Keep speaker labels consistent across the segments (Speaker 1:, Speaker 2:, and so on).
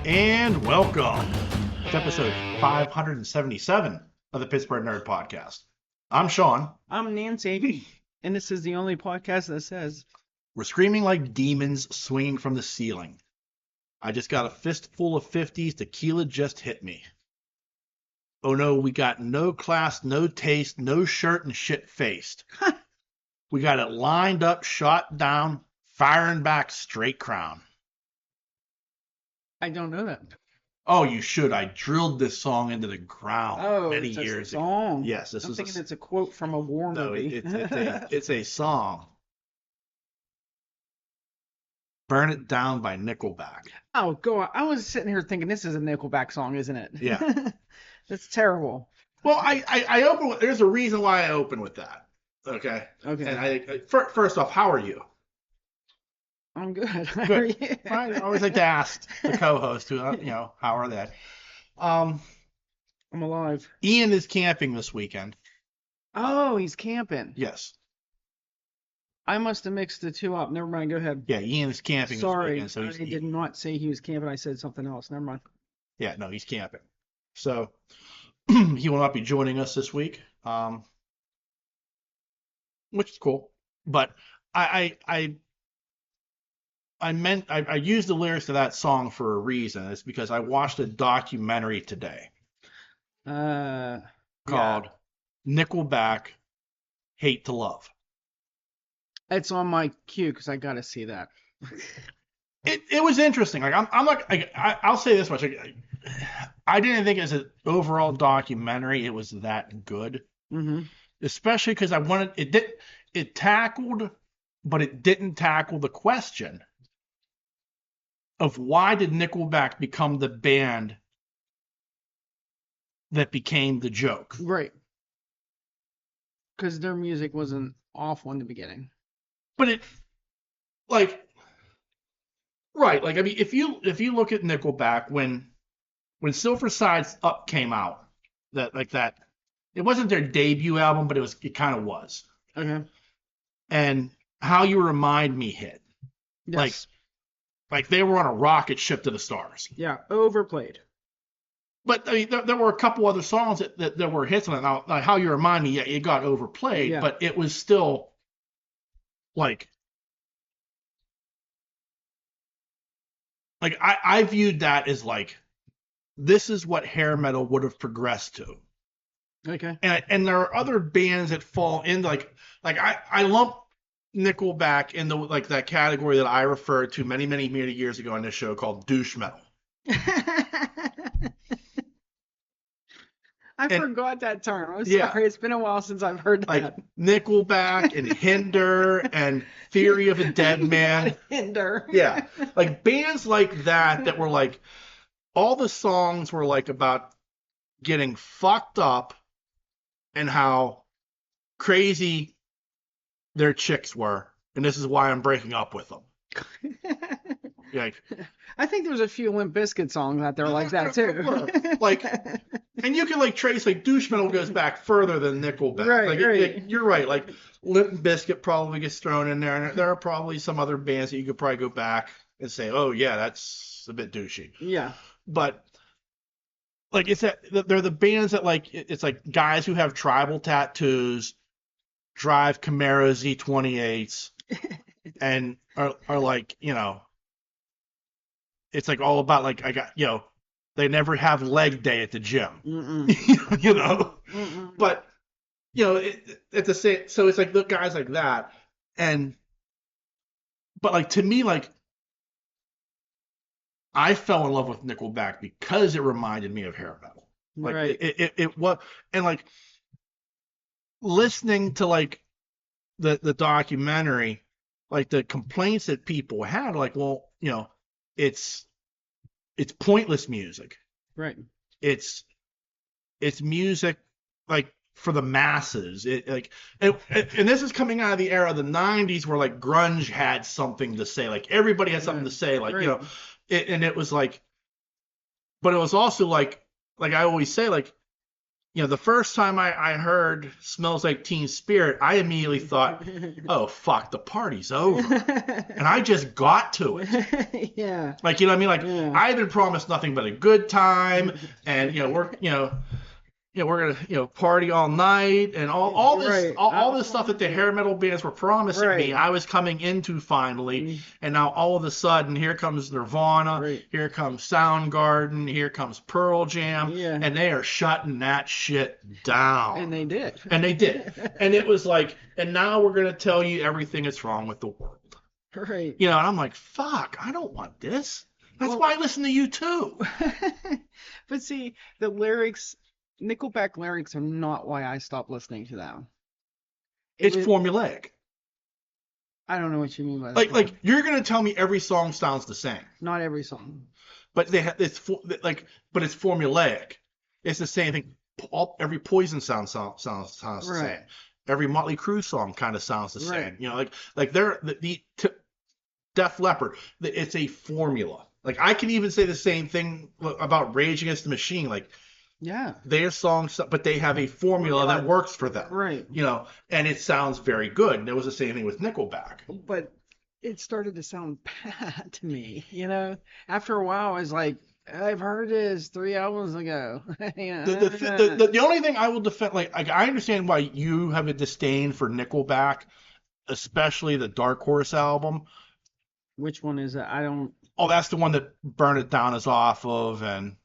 Speaker 1: And welcome to episode 577 of the Pittsburgh Nerd Podcast. I'm Sean.
Speaker 2: I'm Nancy, and this is the only podcast that says
Speaker 1: We're screaming like demons swinging from the ceiling. I just got a fistful of 50s. Tequila just hit me. Oh no, we got no class, no taste, no shirt, and shit-faced. We got it lined up, shot down, firing back, straight crown.
Speaker 2: I don't know that.
Speaker 1: Oh, you should. I drilled this song into the ground many
Speaker 2: it's
Speaker 1: years
Speaker 2: a song.
Speaker 1: ago. Yes,
Speaker 2: I'm thinking it's a quote from a war movie.
Speaker 1: It's a song. Burn It Down by Nickelback.
Speaker 2: Oh, go on. I was sitting here thinking this is a Nickelback song, isn't it?
Speaker 1: Yeah.
Speaker 2: That's terrible.
Speaker 1: Well, I open with, there's a reason why I open with that. Okay.
Speaker 2: Okay.
Speaker 1: And first off, how are you?
Speaker 2: I'm good. How are
Speaker 1: Good.
Speaker 2: you?
Speaker 1: I always like to ask the co-host, how are they?
Speaker 2: I'm alive.
Speaker 1: Ian is camping this weekend.
Speaker 2: Oh, he's camping.
Speaker 1: Yes.
Speaker 2: I must have mixed the two up. Never mind. Go ahead.
Speaker 1: Yeah, Ian is camping
Speaker 2: Sorry,
Speaker 1: this weekend. So
Speaker 2: I did not say he was camping. I said something else. Never mind.
Speaker 1: Yeah, no, he's camping. So he will not be joining us this week, which is cool. But I used the lyrics to that song for a reason. It's because I watched a documentary today called Nickelback, Hate to Love.
Speaker 2: It's on my queue because I got to see that.
Speaker 1: It was interesting. Like I'll say this much. I didn't think as an overall documentary it was that good.
Speaker 2: Mm-hmm.
Speaker 1: Especially because it tackled, but it didn't tackle the question of why did Nickelback become the band that became the joke?
Speaker 2: Right. Because their music wasn't awful in the beginning.
Speaker 1: But it, like, right, like I mean, if you look at Nickelback when Silver Sides Up came out, that it wasn't their debut album, but it kind of was.
Speaker 2: Okay.
Speaker 1: And How You Remind Me hit.
Speaker 2: Yes.
Speaker 1: Like they were on a rocket ship to the stars.
Speaker 2: Yeah, overplayed.
Speaker 1: But I mean, there were a couple other songs that were hits on it. Now, like How You Remind Me, yeah, it got overplayed, but it was still like I viewed that as like this is what hair metal would have progressed to.
Speaker 2: Okay.
Speaker 1: And there are other bands that fall into like I lump Nickelback in the like that category that I referred to many years ago on this show called douche metal.
Speaker 2: I forgot that term. I'm sorry. It's been a while since I've heard that.
Speaker 1: Like Nickelback and Hinder and Theory of a Dead Man.
Speaker 2: Hinder.
Speaker 1: Yeah. Like bands like that were like all the songs were like about getting fucked up and how crazy their chicks were. And this is why I'm breaking up with them. Like,
Speaker 2: I think there's a few Limp Bizkit songs out there like that too.
Speaker 1: Like, and you can like trace like douche metal goes back further than Nickelback.
Speaker 2: Right,
Speaker 1: like,
Speaker 2: right.
Speaker 1: You're right. Like Limp Bizkit probably gets thrown in there, and there are probably some other bands that you could probably go back and say, oh yeah, that's a bit douchey.
Speaker 2: Yeah.
Speaker 1: But like it's that they're the bands that like it's like guys who have tribal tattoos, drive Camaro Z28s, and are like it's like all about like I got they never have leg day at the gym.
Speaker 2: Mm-mm.
Speaker 1: But at the same, so it's like the guys like that, but like to me, like I fell in love with Nickelback because it reminded me of hair metal. Like
Speaker 2: right.
Speaker 1: it was, and like listening to like the documentary, like the complaints that people had, like, well, it's pointless music.
Speaker 2: Right.
Speaker 1: It's music like for the masses. And this is coming out of the era of the 90s where like grunge had something to say. Like everybody had something to say. Like,
Speaker 2: right.
Speaker 1: And it was like, but it was also like I always say, like, the first time I heard "Smells Like Teen Spirit," I immediately thought, "Oh fuck, the party's over," and I just got to it.
Speaker 2: Yeah.
Speaker 1: Like, you know what I mean? Like,
Speaker 2: Yeah.
Speaker 1: I've been promised nothing but a good time, and we're gonna party all night, and all this
Speaker 2: Right.
Speaker 1: all this stuff that the hair metal bands were promising me.
Speaker 2: Right.
Speaker 1: I was coming into finally, and now all of a sudden, here comes Nirvana,
Speaker 2: Right.
Speaker 1: here comes Soundgarden, here comes Pearl Jam,
Speaker 2: Yeah.
Speaker 1: and they are shutting that shit down.
Speaker 2: And they did.
Speaker 1: And they did. And it was like, and now we're gonna tell you everything that's wrong with the world.
Speaker 2: Right.
Speaker 1: And I'm like, fuck, I don't want this. That's
Speaker 2: Well-
Speaker 1: why I listen to you too.
Speaker 2: But see, the lyrics, Nickelback lyrics are not why I stopped listening to them.
Speaker 1: It's formulaic.
Speaker 2: I don't know what you mean by
Speaker 1: Like
Speaker 2: that.
Speaker 1: like you're gonna tell me every song sounds the same,
Speaker 2: Not every song.
Speaker 1: but but it's formulaic. It's the same thing. Every Poison sounds the
Speaker 2: Right.
Speaker 1: same. Every Motley Crue song kind of sounds the
Speaker 2: Right.
Speaker 1: same. Like they're Def Leppard. It's a formula. Like I can even say the same thing about Rage Against the Machine. Like
Speaker 2: Yeah.
Speaker 1: their songs, but they have a formula that works for them.
Speaker 2: Right.
Speaker 1: And it sounds very good. And it was the same thing with Nickelback.
Speaker 2: But it started to sound bad to me. After a while, I was like, I've heard this 3 albums ago.
Speaker 1: The only thing I will defend, like I understand why you have a disdain for Nickelback, especially the Dark Horse album.
Speaker 2: Which one is it? I don't.
Speaker 1: Oh, that's the one that Burn It Down is off of, and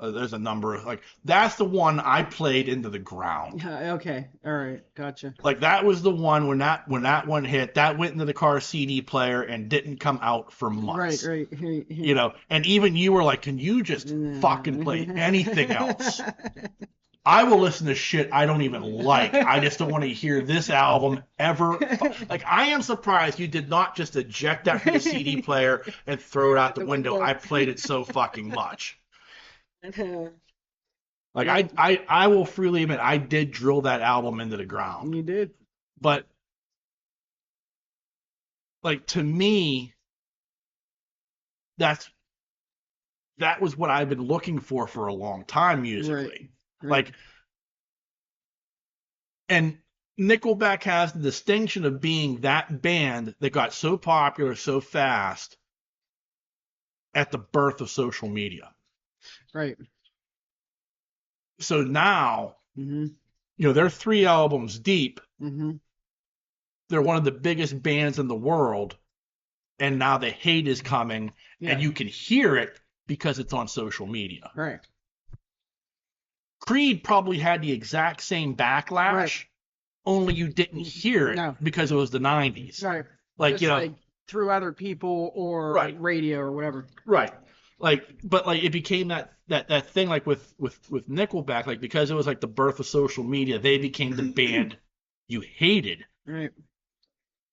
Speaker 1: there's a number of that's the one I played into the ground.
Speaker 2: Okay, all right, gotcha.
Speaker 1: Like that was the one when that one hit, that went into the car CD player and didn't come out for months.
Speaker 2: Right.
Speaker 1: And even you were like, can you just fucking play anything else? I will listen to shit I don't even like. I just don't want to hear this album ever. Like, I am surprised you did not just eject that from the CD player and throw it out the window. I played it so fucking much. Like, I will freely admit, I did drill that album into the ground.
Speaker 2: You did.
Speaker 1: But, like, to me, that was what I've been looking for a long time musically.
Speaker 2: Right.
Speaker 1: Like, and Nickelback has the distinction of being that band that got so popular so fast at the birth of social media.
Speaker 2: Right.
Speaker 1: So now,
Speaker 2: Mm-hmm.
Speaker 1: they're 3 albums deep.
Speaker 2: Mm-hmm.
Speaker 1: They're one of the biggest bands in the world. And now the hate is coming, and you can hear it because it's on social media.
Speaker 2: Right.
Speaker 1: Creed probably had the exact same backlash, only you didn't hear it because it was the 90s.
Speaker 2: Right.
Speaker 1: Like,
Speaker 2: Just like through other people or radio or whatever.
Speaker 1: Right. But it became that thing like with Nickelback, like because it was like the birth of social media, they became the band you hated.
Speaker 2: Right.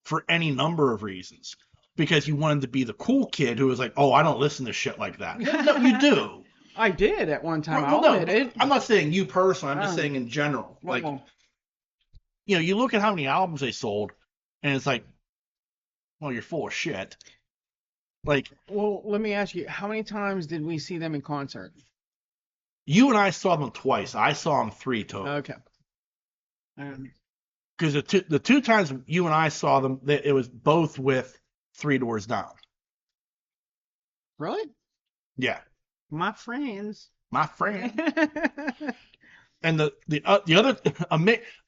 Speaker 1: For any number of reasons. Because you wanted to be the cool kid who was like, oh, I don't listen to shit like that. No, you do.
Speaker 2: I did at one time.
Speaker 1: Well,
Speaker 2: I'll admit it.
Speaker 1: I'm not saying you personally. I'm just saying in general. Like, you look at how many albums they sold, and it's like, well, you're full of shit. Like,
Speaker 2: well, let me ask you, how many times did we see them in concert?
Speaker 1: You and I saw them twice. I saw them 3 total.
Speaker 2: Okay.
Speaker 1: Because the 2 times you and I saw them, it was both with 3 Doors Down.
Speaker 2: Really?
Speaker 1: Yeah.
Speaker 2: My friends.
Speaker 1: My friend. And the other,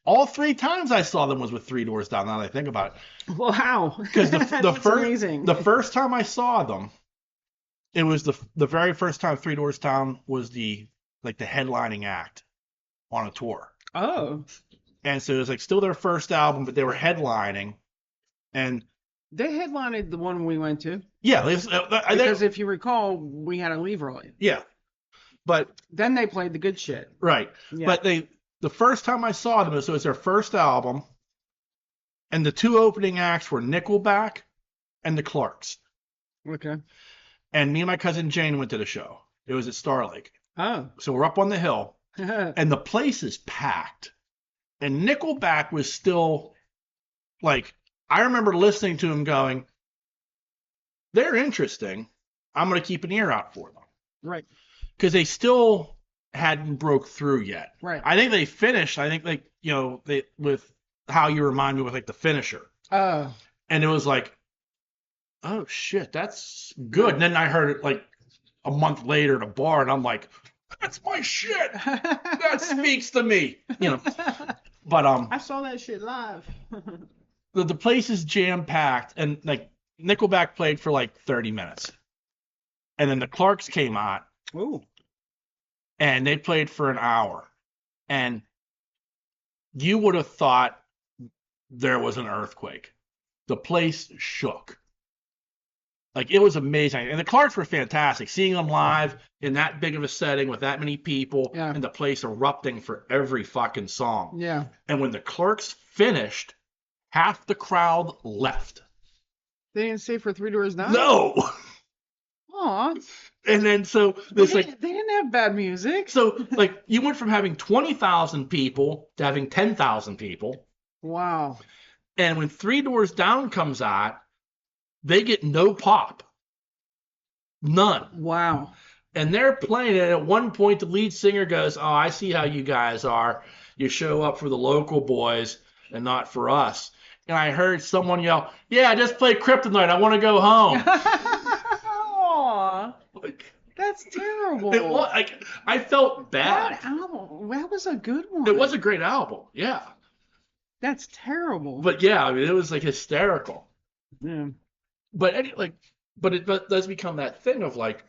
Speaker 1: all 3 times I saw them was with 3 Doors Down. Now that I think about it.
Speaker 2: Wow.
Speaker 1: Because
Speaker 2: amazing.
Speaker 1: The first time I saw them, it was the very first time 3 Doors Down was the headlining act on a tour.
Speaker 2: Oh.
Speaker 1: And so it was like still their first album, but they were headlining, and
Speaker 2: they headlined the one we went to.
Speaker 1: Yeah,
Speaker 2: because if you recall, we had to leave early.
Speaker 1: Yeah, but
Speaker 2: then they played the good shit.
Speaker 1: Right, yeah. But the first time I saw them, so it was their first album, and the 2 opening acts were Nickelback and the Clarks.
Speaker 2: Okay.
Speaker 1: And me and my cousin Jane went to the show. It was at Star Lake.
Speaker 2: Oh.
Speaker 1: So we're up on the hill, and the place is packed. And Nickelback was still, like, I remember listening to him going, they're interesting. I'm going to keep an ear out for them.
Speaker 2: Right.
Speaker 1: Because they still hadn't broke through yet.
Speaker 2: Right.
Speaker 1: I think they finished. I think like they with How You Remind Me with like the finisher,
Speaker 2: Oh.
Speaker 1: and it was like, oh shit, that's good. And then I heard it like a month later at a bar, and I'm like, that's my shit. That speaks to me. But
Speaker 2: I saw that shit live.
Speaker 1: the place is jam packed, and like Nickelback played for like 30 minutes, and then the Clarks came out,
Speaker 2: Ooh.
Speaker 1: and they played for an hour, and you would have thought there was an earthquake. The place shook. Like, it was amazing. And the Clarks were fantastic. Seeing them live in that big of a setting with that many people and the place erupting for every fucking song.
Speaker 2: Yeah.
Speaker 1: And when the Clarks finished, half the crowd left.
Speaker 2: They didn't stay for 3 Doors Down?
Speaker 1: No.
Speaker 2: Aw.
Speaker 1: And then so this
Speaker 2: they didn't have bad music.
Speaker 1: So like you went from having 20,000 people to having 10,000 people.
Speaker 2: Wow.
Speaker 1: And when 3 Doors Down comes out, they get no pop. None.
Speaker 2: Wow.
Speaker 1: And they're playing it. At one point, the lead singer goes, "Oh, I see how you guys are. You show up for the local boys and not for us." And I heard someone yell, "Yeah, just play Kryptonite. I want to go home."
Speaker 2: Aw. That's terrible.
Speaker 1: It was, like, I felt bad.
Speaker 2: That album, that was a good one.
Speaker 1: It was a great album. Yeah.
Speaker 2: That's terrible.
Speaker 1: But yeah, I mean, it was like hysterical.
Speaker 2: Yeah.
Speaker 1: But it does become that thing of like,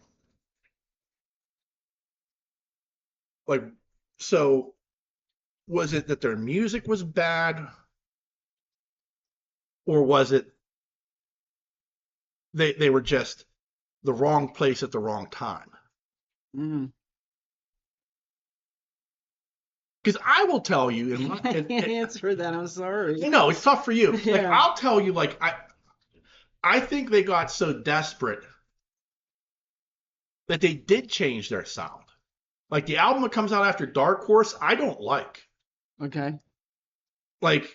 Speaker 1: so was it that their music was bad, or was it they were just the wrong place at the wrong time?
Speaker 2: Mm.
Speaker 1: Because I will tell you,
Speaker 2: I can't answer that. I'm sorry.
Speaker 1: No, it's tough for you.
Speaker 2: Yeah.
Speaker 1: Like, I'll tell you, like, I think they got so desperate that they did change their sound. Like, the album that comes out after Dark Horse, I don't like.
Speaker 2: Okay.
Speaker 1: Like,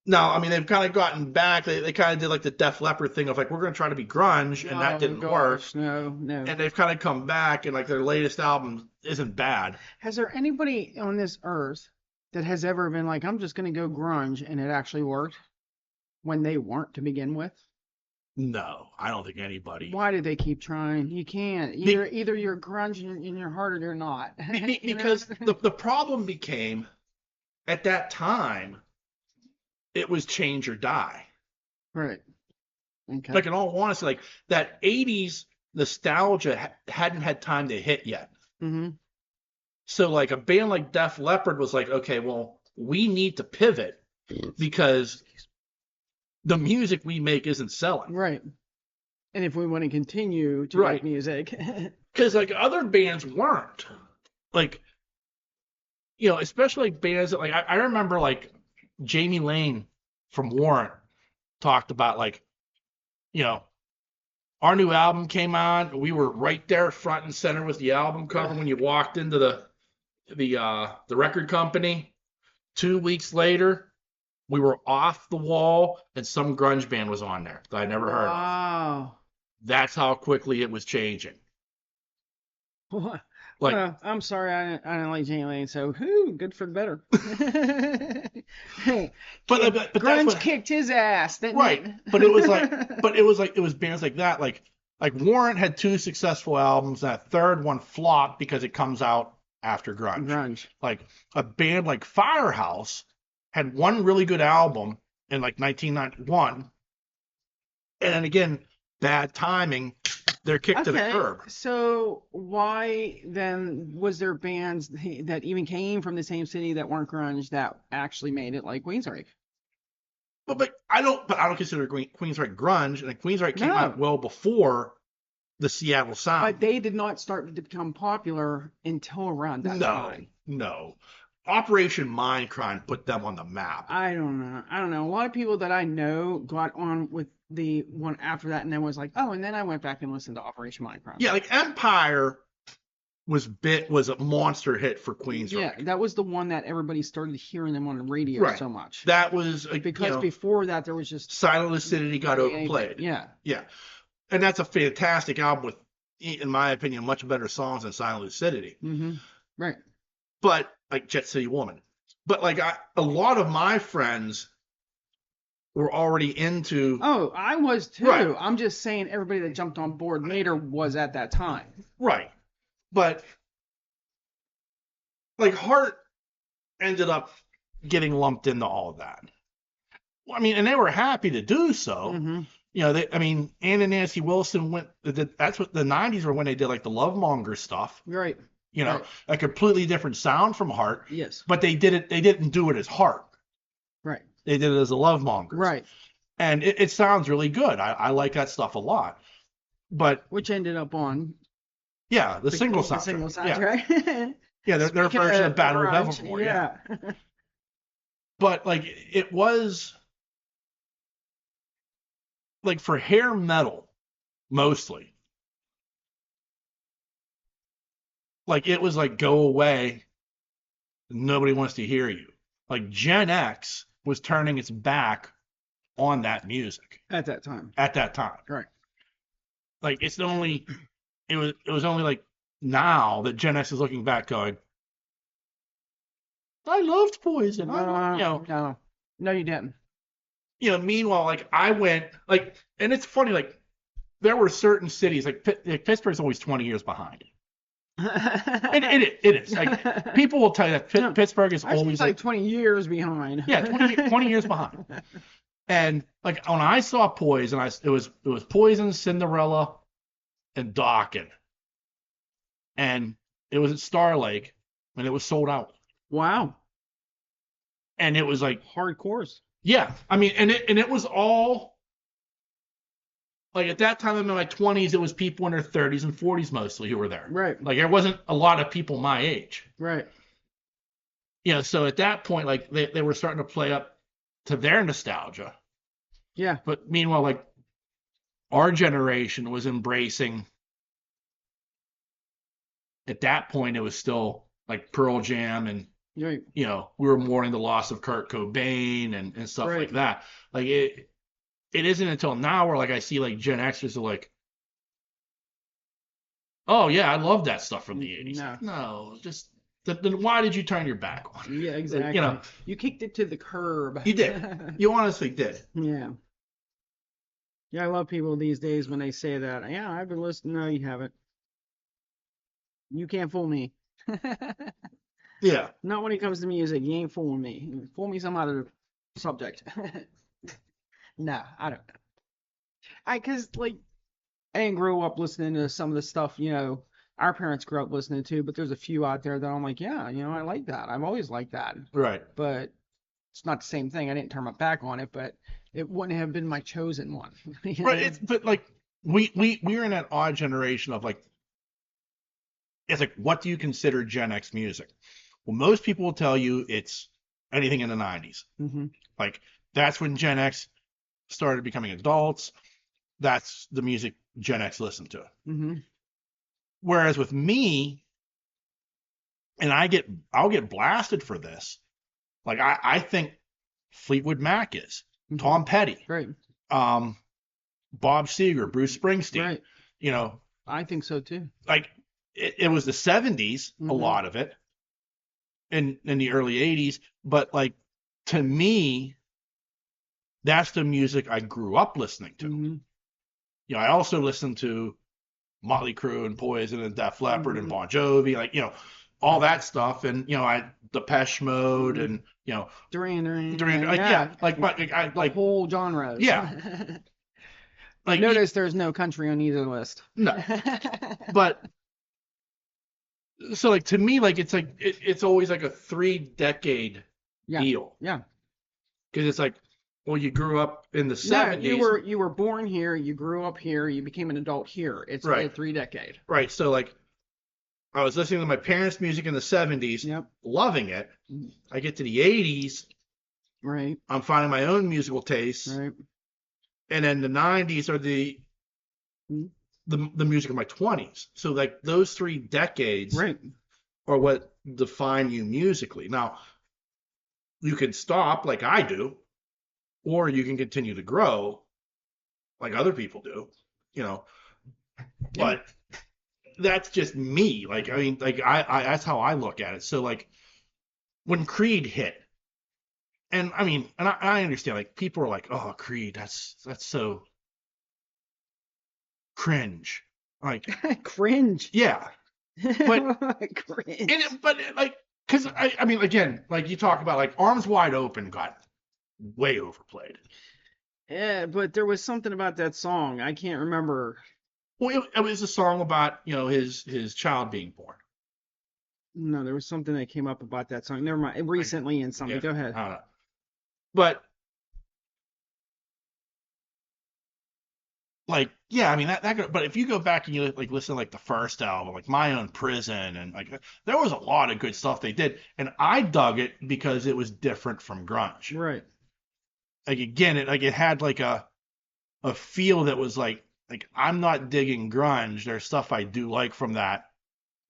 Speaker 1: no, I mean, they've kind of gotten back. They kind of did like the Def Leppard thing of like, we're going to try to be grunge, and that didn't work.
Speaker 2: No.
Speaker 1: And they've kind of come back, and like their latest album isn't bad.
Speaker 2: Has there anybody on this earth that has ever been like, I'm just going to go grunge, and it actually worked when they weren't to begin with?
Speaker 1: No, I don't think anybody.
Speaker 2: Why do they keep trying? You can't. Either you're grunge in your heart or you're not.
Speaker 1: Because the problem became, at that time, it was change or die.
Speaker 2: Right. Okay.
Speaker 1: Like, in all honesty, like that 80s nostalgia hadn't had time to hit yet.
Speaker 2: Mm-hmm.
Speaker 1: So like a band like Def Leppard was like, okay, well, we need to pivot because the music we make isn't selling.
Speaker 2: Right. And if we want to continue to make music.
Speaker 1: Because like other bands weren't. Like, especially like bands that like, I remember like Jamie Lane from Warrant talked about like, our new album came on. We were right there front and center with the album cover when you walked into the record company. 2 weeks later, we were off the wall and some grunge band was on there that I never heard of.
Speaker 2: Wow.
Speaker 1: That's how quickly it was changing. Like,
Speaker 2: I'm sorry, I don't like Jane Lane, so good for the better.
Speaker 1: but
Speaker 2: grunge kicked his ass, didn't
Speaker 1: right?
Speaker 2: It?
Speaker 1: But it was bands like that, like Warrant had 2 successful albums, and that third one flopped because it comes out after grunge. Like a band like Firehouse had 1 really good album in like 1991, and then again, bad timing. They're kicked to the curb.
Speaker 2: So why then was there bands that even came from the same city that weren't grunge that actually made it, like Queensryche?
Speaker 1: But I don't consider Queensryche grunge, and Queensryche came out well before the Seattle sound.
Speaker 2: But they did not start to become popular until around that time.
Speaker 1: No. Operation Mindcrime put them on the map.
Speaker 2: I don't know. A lot of people that I know got on with the one after that and then was like, oh, and then I went back and listened to Operation Mindcrime.
Speaker 1: Yeah, like Empire was a monster hit for Queensryche.
Speaker 2: Yeah, that was the one that everybody started hearing them on the radio so much.
Speaker 1: That was
Speaker 2: because before that there was just
Speaker 1: Silent Lucidity got overplayed.
Speaker 2: Yeah.
Speaker 1: And that's a fantastic album with, in my opinion, much better songs than Silent Lucidity.
Speaker 2: Mm-hmm. Right.
Speaker 1: But like Jet City Woman. But like a lot of my friends were already into.
Speaker 2: Oh, I was too.
Speaker 1: Right.
Speaker 2: I'm just saying everybody that jumped on board later was at that time.
Speaker 1: Right. But like Heart ended up getting lumped into all of that. I mean, and they were happy to do so.
Speaker 2: Mm-hmm.
Speaker 1: You know, Ann and Nancy Wilson went. That's what the '90s were when they did like the Love Monger stuff.
Speaker 2: Right.
Speaker 1: You know,
Speaker 2: Right.
Speaker 1: a completely different sound from Heart.
Speaker 2: Yes.
Speaker 1: But they did it. They didn't do it as Heart.
Speaker 2: Right.
Speaker 1: They did it as a Love Monger.
Speaker 2: Right.
Speaker 1: And it sounds really good. I like that stuff a lot. But
Speaker 2: which ended up on
Speaker 1: yeah, the single
Speaker 2: the
Speaker 1: soundtrack.
Speaker 2: single
Speaker 1: Yeah,
Speaker 2: soundtrack.
Speaker 1: yeah, their
Speaker 2: Speaking
Speaker 1: version of Battle of
Speaker 2: Garage,
Speaker 1: Evermore.
Speaker 2: yeah.
Speaker 1: But like it was like for hair metal mostly. Like it was like go away. Nobody wants to hear you. Like Gen X was turning its back on that music
Speaker 2: At that time.
Speaker 1: at that time.
Speaker 2: Right.
Speaker 1: Like it was only like now that Gen X is looking back going, I loved Poison.
Speaker 2: No, you didn't.
Speaker 1: Meanwhile, like I went like, and it's funny, like there were certain cities like Pittsburgh's always 20 years behind. It is. Like people will tell you that Pittsburgh is
Speaker 2: Actually,
Speaker 1: always
Speaker 2: it's like 20 years behind.
Speaker 1: yeah, 20 years behind. And like when I saw Poison, it was Poison, Cinderella, and Dokken, and it was at Star Lake, and it was sold out.
Speaker 2: Wow.
Speaker 1: And it was like
Speaker 2: Hardcores.
Speaker 1: yeah, I mean, and it was all like at that time in my 20s, it was people in their 30s and 40s mostly who were there.
Speaker 2: Right.
Speaker 1: Like there wasn't a lot of people my age.
Speaker 2: Right.
Speaker 1: So at that point, like they were starting to play up to their nostalgia.
Speaker 2: Yeah.
Speaker 1: But meanwhile, like our generation was embracing. At that point, it was still like Pearl Jam and
Speaker 2: Right.
Speaker 1: we were mourning the loss of Kurt Cobain and stuff
Speaker 2: Right.
Speaker 1: like that. Like it isn't until now where like I see like Gen Xers are like, oh yeah, I love that stuff from the 80s. No, just then why did you turn your back on it?
Speaker 2: Yeah, exactly.
Speaker 1: Like,
Speaker 2: you kicked it to the curb.
Speaker 1: You did. You honestly did.
Speaker 2: Yeah. Yeah, I love people these days when they say that. Yeah, I've been listening. No, you haven't. You can't fool me.
Speaker 1: Yeah.
Speaker 2: Not when it comes to music. You ain't fooling me. Fool me some other subject. No, I don't know. Cause like I didn't grow up listening to some of the stuff, our parents grew up listening to, but there's a few out there that I'm like, yeah, I like that. I've always liked that.
Speaker 1: Right.
Speaker 2: But it's not the same thing. I didn't turn my back on it, but it wouldn't have been my chosen one.
Speaker 1: Right. But like we're in that odd generation of like, it's like, what do you consider Gen X music? Well, most people will tell you it's anything in the 90s.
Speaker 2: Mm-hmm.
Speaker 1: Like that's when Gen X started becoming adults. That's the music Gen X listened to.
Speaker 2: Mm-hmm.
Speaker 1: Whereas with me, and I'll get blasted for this. Like I think Fleetwood Mac is
Speaker 2: Mm-hmm.
Speaker 1: Tom Petty,
Speaker 2: Right.
Speaker 1: Bob Seger, Bruce Springsteen.
Speaker 2: Right. I think so too.
Speaker 1: Like it was the 70s,
Speaker 2: Mm-hmm.
Speaker 1: a lot of it, in the early 80s. But like to me, that's the music I grew up listening to.
Speaker 2: Mm-hmm.
Speaker 1: I also listened to Motley Crue and Poison and Def Leppard
Speaker 2: Mm-hmm.
Speaker 1: and Bon Jovi, like all that stuff, and I Depeche Mode and
Speaker 2: Duran,
Speaker 1: like
Speaker 2: whole genres.
Speaker 1: Yeah. Like
Speaker 2: notice there's no country on either list.
Speaker 1: No. But so like to me, like it's always like a 3-decade deal.
Speaker 2: Yeah.
Speaker 1: Because it's like, well, you grew up in the 70s.
Speaker 2: You were born here, you grew up here, you became an adult here. It's
Speaker 1: right.
Speaker 2: a 3-decade.
Speaker 1: Right. So like I was listening to my parents' music in the 70s,
Speaker 2: yep.
Speaker 1: loving it. I get to the 80s,
Speaker 2: right.
Speaker 1: I'm finding my own musical tastes.
Speaker 2: Right.
Speaker 1: And then the 90s are the music of my 20s. So like those 3 decades
Speaker 2: right.
Speaker 1: are what define you musically. Now, you can stop like I do, or you can continue to grow like other people do, But that's just me. Like, I mean, like I that's how I look at it. So like when Creed hit, and I mean, and I understand, like, people are like, oh, Creed, that's so cringe. Like,
Speaker 2: Cringe.
Speaker 1: yeah, but
Speaker 2: Cringe.
Speaker 1: like, because I mean, again, like you talk about, like, Arms Wide Open got way overplayed.
Speaker 2: Yeah, but there was something about that song. I can't remember.
Speaker 1: Well, it was a song about, his child being born.
Speaker 2: No, there was something that came up about that song. Never mind. Recently in something.
Speaker 1: Yeah,
Speaker 2: Go ahead.
Speaker 1: I don't know. But like, yeah, I mean but if you go back and you like listen to like the first album, like My Own Prison, and like there was a lot of good stuff they did, and I dug it because it was different from grunge.
Speaker 2: Right.
Speaker 1: Like again, it had like a feel that was like I'm not digging grunge. There's stuff I do like from that,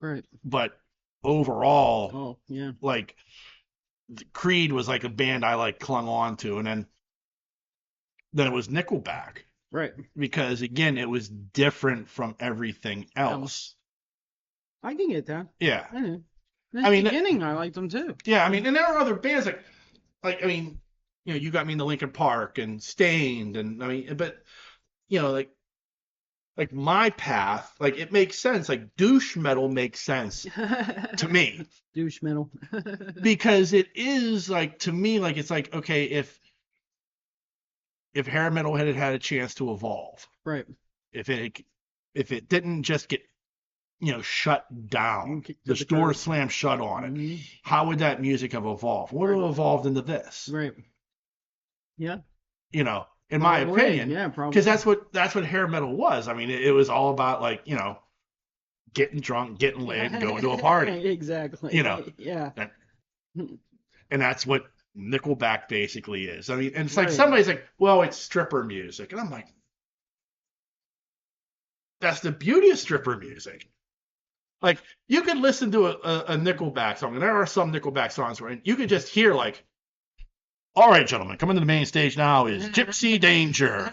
Speaker 2: Right.
Speaker 1: but overall,
Speaker 2: Oh, yeah.
Speaker 1: like Creed was like a band I like clung on to, and then it was Nickelback.
Speaker 2: Right.
Speaker 1: Because again, it was different from everything else.
Speaker 2: I can get that.
Speaker 1: Yeah.
Speaker 2: In the beginning, I liked them too.
Speaker 1: Yeah, I mean, and there are other bands like I mean, you got me in the Linkin Park and Stained, and I mean, but like my path, like it makes sense. Like douche metal makes sense to me.
Speaker 2: Douche metal.
Speaker 1: Because it is like, to me, like it's like, okay, if hair metal had a chance to evolve,
Speaker 2: right?
Speaker 1: If it didn't just get shut down, the door slammed shut on it,
Speaker 2: Mm-hmm.
Speaker 1: how would that music have evolved? Would it have evolved into this?
Speaker 2: Right. Yeah.
Speaker 1: In my opinion,
Speaker 2: yeah, probably.
Speaker 1: Because that's what hair metal was. I mean, it was all about like getting drunk, getting laid, and going to a party.
Speaker 2: Exactly. Yeah.
Speaker 1: And that's what Nickelback basically is. I mean, and it's like somebody's like, well, it's stripper music. And I'm like, that's the beauty of stripper music. Like, you could listen to a Nickelback song, and there are some Nickelback songs where you could just hear like, all right, gentlemen, coming to the main stage now is Gypsy Danger.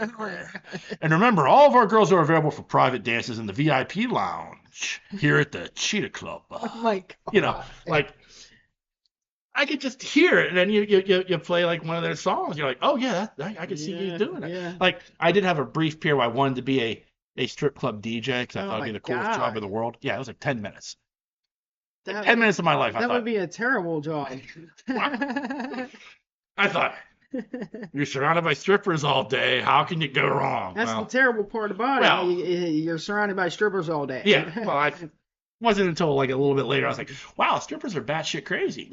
Speaker 1: And remember, all of our girls are available for private dances in the VIP lounge here at the Cheetah Club.
Speaker 2: Oh my God.
Speaker 1: Like, I could just hear it, and then you play like one of their songs. You're like, oh yeah, I can see you doing it.
Speaker 2: Yeah.
Speaker 1: Like, I did have a brief period where I wanted to be a strip club DJ because I thought it'd be the coolest job in the world. Yeah, it was like 10 minutes. 10 minutes of my life.
Speaker 2: That would be a terrible job.
Speaker 1: I thought, you're surrounded by strippers all day. How can you go wrong?
Speaker 2: That's the terrible part about it. You're surrounded by strippers all day.
Speaker 1: Yeah. Well, I wasn't until like a little bit later I was like, wow, strippers are batshit crazy.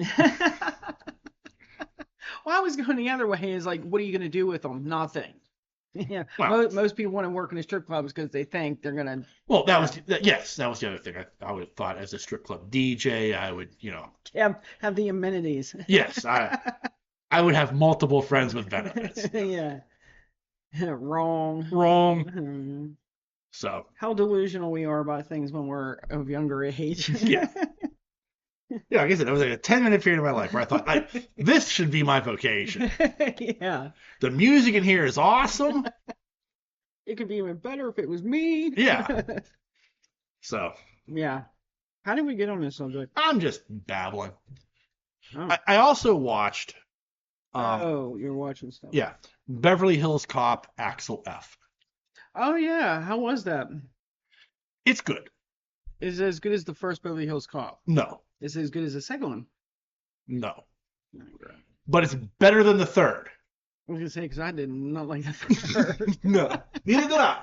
Speaker 2: Well, I was going the other way. Is like, what are you going to do with them? Nothing. Yeah.
Speaker 1: Well,
Speaker 2: most people want to work in a strip club because they think they're gonna.
Speaker 1: Well, that was the other thing. I would have thought as a strip club DJ, I would
Speaker 2: have the amenities.
Speaker 1: Yes, I would have multiple friends with benefits.
Speaker 2: Yeah. Wrong.
Speaker 1: Wrong. So.
Speaker 2: How delusional we are about things when we're of younger age.
Speaker 1: Yeah. Yeah, like I said, it was like a 10-minute period of my life where I thought, this should be my vocation.
Speaker 2: Yeah.
Speaker 1: The music in here is awesome.
Speaker 2: It could be even better if it was me.
Speaker 1: Yeah. So.
Speaker 2: Yeah. How did we get on this subject?
Speaker 1: I'm just babbling.
Speaker 2: Oh.
Speaker 1: I also watched.
Speaker 2: You're watching stuff.
Speaker 1: Yeah. Beverly Hills Cop, Axel F.
Speaker 2: Oh, yeah. How was that?
Speaker 1: It's good.
Speaker 2: Is it as good as the first Beverly Hills Cop?
Speaker 1: No.
Speaker 2: Is it as good as the second one?
Speaker 1: No. But it's better than the third.
Speaker 2: I was going to say, because I did not like the third.
Speaker 1: No. Neither did I.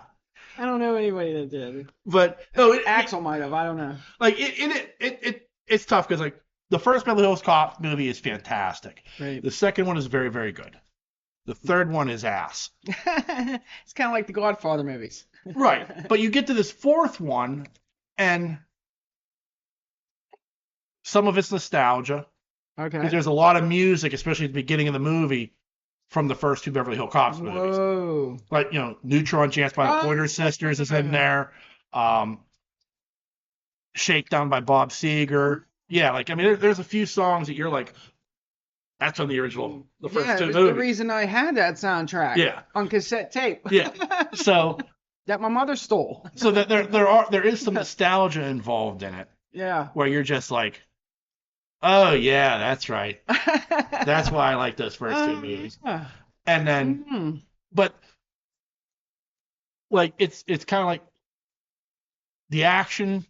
Speaker 2: I don't know anybody that did.
Speaker 1: But
Speaker 2: Axel might have. I don't know.
Speaker 1: Like it's tough because like the first Beverly Hills Cop movie is fantastic.
Speaker 2: Right.
Speaker 1: The second one is very, very good. The third one is ass.
Speaker 2: It's kind of like the Godfather movies.
Speaker 1: Right. But you get to this fourth one, and some of it's nostalgia.
Speaker 2: Okay.
Speaker 1: Because there's a lot of music, especially at the beginning of the movie, from the first two Beverly Hills Cops movies.
Speaker 2: Whoa.
Speaker 1: Like, Neutron Chance by the Pointer Sisters is in there. Shakedown by Bob Seger. Yeah, like, I mean, there's a few songs that you're like, that's on the original, the first two movies.
Speaker 2: The reason I had that soundtrack on cassette tape.
Speaker 1: Yeah. So.
Speaker 2: That my mother stole.
Speaker 1: So that there is some nostalgia involved in it.
Speaker 2: Yeah.
Speaker 1: Where you're just like, Oh yeah, that's right. That's why I like those first two movies.
Speaker 2: Yeah.
Speaker 1: And then,
Speaker 2: Mm-hmm.
Speaker 1: but like it's kind of like the action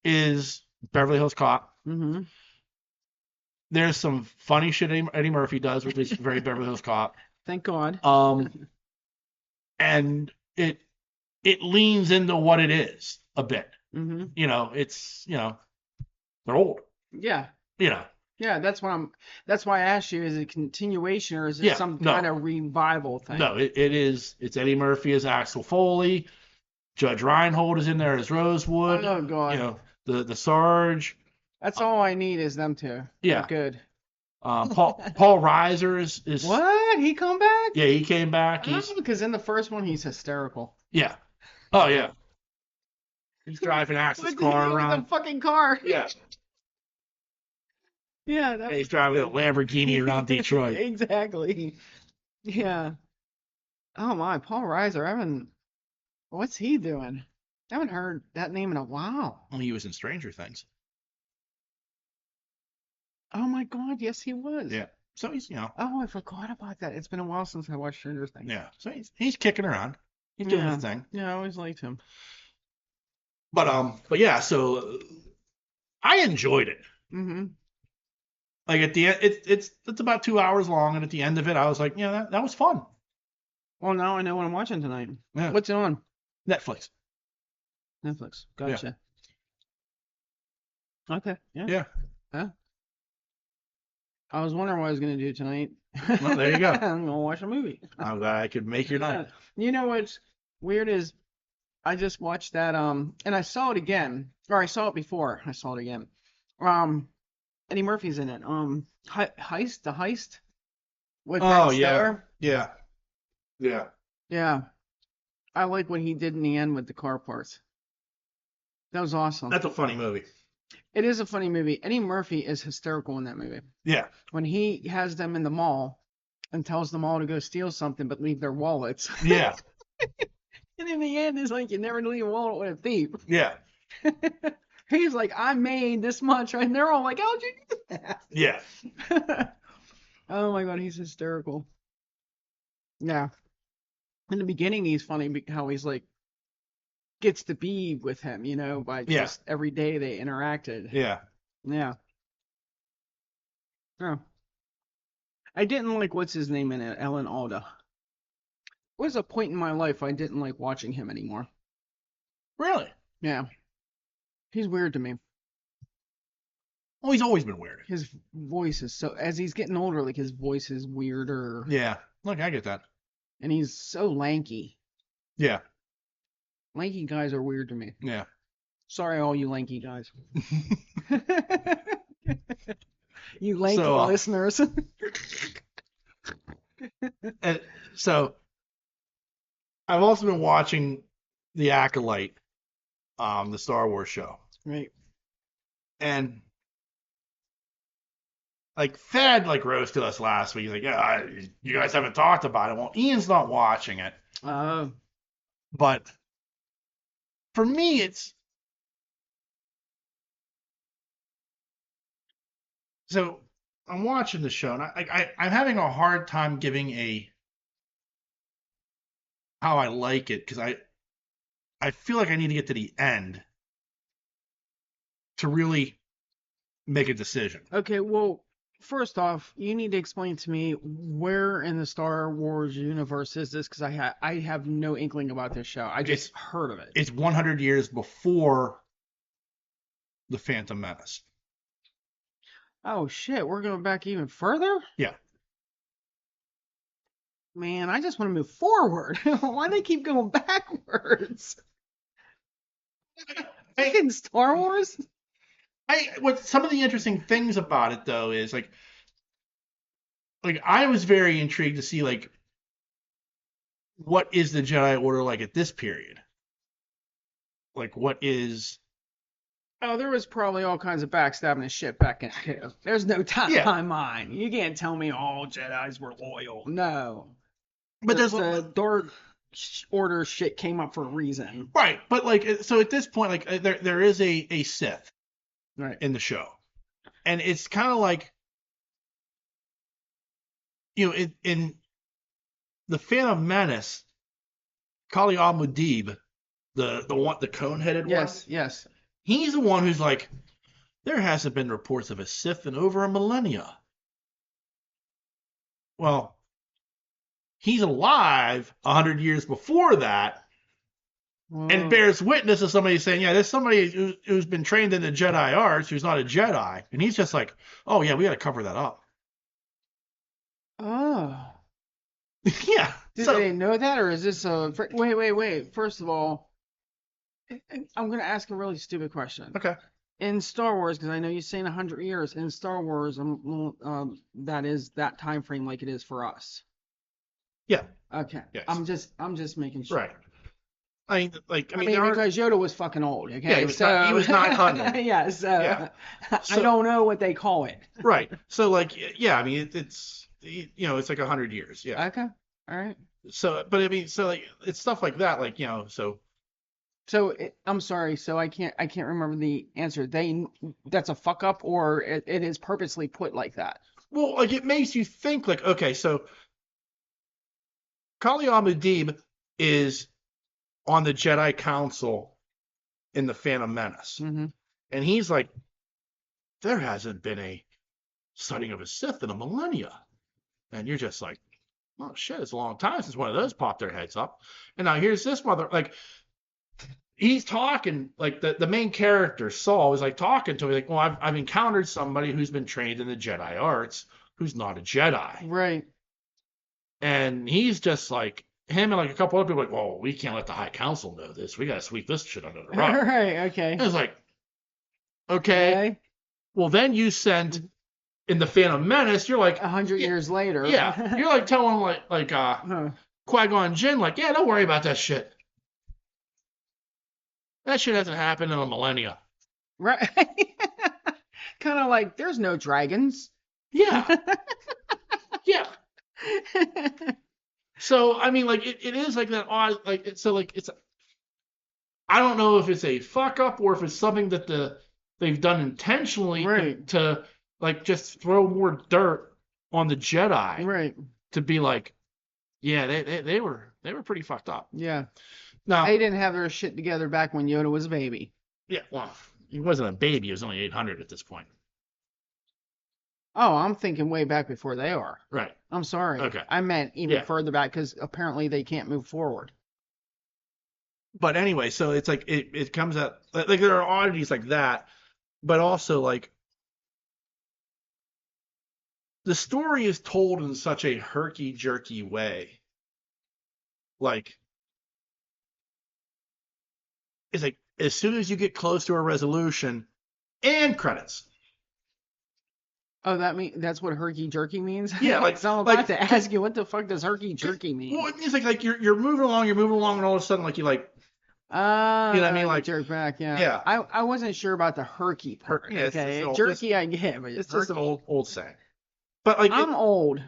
Speaker 1: is Beverly Hills Cop.
Speaker 2: Mm-hmm.
Speaker 1: There's some funny shit Eddie Murphy does, which is very Beverly Hills Cop.
Speaker 2: Thank God.
Speaker 1: Um, and it leans into what it is a bit.
Speaker 2: Mm-hmm.
Speaker 1: It's they're old.
Speaker 2: Yeah.
Speaker 1: You know,
Speaker 2: Yeah, that's why I asked you, is it a continuation or is it
Speaker 1: yeah,
Speaker 2: some
Speaker 1: no,
Speaker 2: kind of revival thing?
Speaker 1: no, it is. It's Eddie Murphy as Axel Foley. Judge Reinhold is in there as Rosewood.
Speaker 2: Oh God.
Speaker 1: The Sarge.
Speaker 2: That's all I need is them two. They're
Speaker 1: Yeah.
Speaker 2: good.
Speaker 1: Paul Reiser is
Speaker 2: What? He come back?
Speaker 1: yeah, he came back.
Speaker 2: Oh, because in the first one he's hysterical.
Speaker 1: Yeah. Oh yeah. He's driving Axel's
Speaker 2: With
Speaker 1: car
Speaker 2: with
Speaker 1: around.
Speaker 2: the fucking car.
Speaker 1: Yeah.
Speaker 2: Yeah,
Speaker 1: And he's driving a Lamborghini around Detroit.
Speaker 2: Exactly. Yeah. Oh my, Paul Reiser. What's he doing? I haven't heard that name in a while.
Speaker 1: Well, he was in Stranger Things.
Speaker 2: Oh my God, yes he was.
Speaker 1: Yeah. So he's
Speaker 2: Oh, I forgot about that. It's been a while since I watched Stranger Things.
Speaker 1: yeah. So he's kicking around. He's doing his thing.
Speaker 2: Yeah, I always liked him.
Speaker 1: But yeah. So I enjoyed it.
Speaker 2: Mm-hmm.
Speaker 1: Like at the end, it's about 2 hours long, and at the end of it, I was like, yeah, that was fun.
Speaker 2: Well, now I know what I'm watching tonight.
Speaker 1: Yeah.
Speaker 2: What's it on?
Speaker 1: Netflix.
Speaker 2: Netflix. Gotcha. Okay. Yeah.
Speaker 1: Yeah.
Speaker 2: Huh? I was wondering what I was gonna do tonight.
Speaker 1: Well, there you go.
Speaker 2: I'm gonna watch a movie.
Speaker 1: I'm glad I could make your night.
Speaker 2: You know what's weird is I just watched that and I saw it again, or I saw it before. I saw it again. Eddie Murphy's in it. Heist, the heist with Ben
Speaker 1: Oh yeah.
Speaker 2: Stiller.
Speaker 1: Yeah. Yeah.
Speaker 2: Yeah, I like what he did in the end with the car parts. That was awesome.
Speaker 1: That's a funny movie.
Speaker 2: It is a funny movie. Eddie Murphy is hysterical in that movie.
Speaker 1: Yeah.
Speaker 2: When he has them in the mall and tells them all to go steal something but leave their wallets.
Speaker 1: Yeah.
Speaker 2: And in the end, it's like you never leave a wallet with a thief.
Speaker 1: Yeah.
Speaker 2: He's like, I made this much, right? And they're all like, how'd you do that?
Speaker 1: Yeah.
Speaker 2: Oh my God, he's hysterical. Yeah. In the beginning, he's funny how he's like, gets to be with him, by just every day they interacted.
Speaker 1: Yeah.
Speaker 2: Yeah. Oh. I didn't like what's his name in it, Alan Alda. There was a point in my life I didn't like watching him anymore.
Speaker 1: Really?
Speaker 2: Yeah. He's weird to me.
Speaker 1: Well, he's always been weird.
Speaker 2: His voice is as he's getting older, like his voice is weirder.
Speaker 1: Yeah. Look, I get that.
Speaker 2: And he's so lanky.
Speaker 1: Yeah.
Speaker 2: Lanky guys are weird to me.
Speaker 1: Yeah.
Speaker 2: Sorry, all you lanky guys. You lanky
Speaker 1: So,
Speaker 2: listeners.
Speaker 1: So I've also been watching The Acolyte, the Star Wars show.
Speaker 2: Right.
Speaker 1: And like Fed roasted us last week. He's like, yeah, you guys haven't talked about it. Well, Ian's not watching it. But for me, it's so I'm watching the show, and I'm having a hard time giving how I like it because I feel like I need to get to the end to really make a decision.
Speaker 2: Okay, well, first off, you need to explain to me where in the Star Wars universe is this, because I have no inkling about this show. I just heard of it.
Speaker 1: It's 100 years before the Phantom Menace.
Speaker 2: Oh shit, we're going back even further?
Speaker 1: Yeah.
Speaker 2: Man, I just want to move forward. Why do they keep going backwards? Fucking Star Wars?
Speaker 1: What some of the interesting things about it though is like I was very intrigued to see what is the Jedi Order like at this period? Like what is
Speaker 2: Oh, there was probably all kinds of backstabbing and shit back in too. There's no timeline. You can't tell me all Jedis were loyal. No.
Speaker 1: But there's
Speaker 2: the Dark Order shit came up for a reason.
Speaker 1: Right, but so at this point there is a Sith
Speaker 2: right
Speaker 1: in the show. And it's kind of like, in the Phantom Menace, Kali Al-Muad'Dib, the cone-headed one,
Speaker 2: Yes.
Speaker 1: he's the one who's like, there hasn't been reports of a Sith in over a millennia. Well, he's alive 100 years before that, and bears witness to somebody saying, yeah, there's somebody who's been trained in the Jedi arts who's not a Jedi. And he's just like, oh, yeah, we got to cover that up.
Speaker 2: Oh.
Speaker 1: Yeah.
Speaker 2: Did they know that, or is this a... Wait. First of all, I'm going to ask a really stupid question.
Speaker 1: Okay.
Speaker 2: In Star Wars, because I know you're saying 100 years, in Star Wars, that is that time frame like it is for us.
Speaker 1: Yeah.
Speaker 2: Okay.
Speaker 1: Yes.
Speaker 2: I'm just making sure.
Speaker 1: Right. I mean,
Speaker 2: because Yoda was fucking old. Okay.
Speaker 1: Yeah, he was 900.
Speaker 2: Yeah.
Speaker 1: So,
Speaker 2: I don't know what they call it.
Speaker 1: Right. So, like, yeah, I mean, it's it's like 100 years. Yeah.
Speaker 2: Okay. All right.
Speaker 1: So, but I mean, so like, it's stuff like that, like, so.
Speaker 2: So I'm sorry. So I can't remember the answer. That's a fuck up, or it is purposely put like that.
Speaker 1: Well, like, it makes you think, like, okay, so Kali Al-Muad'Dib is on the Jedi Council in the Phantom Menace,
Speaker 2: Mm-hmm.
Speaker 1: and he's like, there hasn't been a sighting of a Sith in a millennia, and you're just like, oh shit, it's a long time since one of those popped their heads up, and now here's this mother, like. He's talking, like, the main character, Saul, is like talking to me, like, well, I've encountered somebody who's been trained in the Jedi arts who's not a Jedi.
Speaker 2: Right.
Speaker 1: And he's just like, him and like a couple other people are like, well, we can't let the High Council know this. We got to sweep this shit under the rug.
Speaker 2: Right, okay.
Speaker 1: And it's like, okay. Well, then you send, in the Phantom Menace, you're like...
Speaker 2: 100 years later.
Speaker 1: Yeah. You're like telling, like Qui-Gon Jinn, like, yeah, don't worry about that shit. That shit hasn't happened in a millennia.
Speaker 2: Right. Kind of like, there's no dragons.
Speaker 1: Yeah. Yeah. So, I mean, like, it is like that odd, like, it's I don't know if it's a fuck up or if it's something that they've done intentionally
Speaker 2: right.
Speaker 1: to, like, just throw more dirt on the Jedi.
Speaker 2: Right.
Speaker 1: To be like, yeah, they were pretty fucked up.
Speaker 2: Yeah.
Speaker 1: Now,
Speaker 2: they didn't have their shit together back when Yoda was a baby.
Speaker 1: Yeah, well, he wasn't a baby. He was only 800 at this point.
Speaker 2: Oh, I'm thinking way back before they are.
Speaker 1: Right.
Speaker 2: I'm sorry.
Speaker 1: Okay.
Speaker 2: I meant even further back because apparently they can't move forward.
Speaker 1: But anyway, so it's like it comes out like there are oddities like that, but also like the story is told in such a herky-jerky way. Like, it's like as soon as you get close to a resolution, and credits.
Speaker 2: Oh, that's what herky jerky means?
Speaker 1: Yeah, like
Speaker 2: so I'm about to ask you, what the fuck does herky jerky mean?
Speaker 1: Well, it means like you're moving along, and all of a sudden, like, you like, you know what I mean, like
Speaker 2: jerk back, yeah.
Speaker 1: Yeah.
Speaker 2: I wasn't sure about the herky part.
Speaker 1: Yeah,
Speaker 2: okay, jerky I get, but
Speaker 1: it's just an old saying. But like,
Speaker 2: I'm old.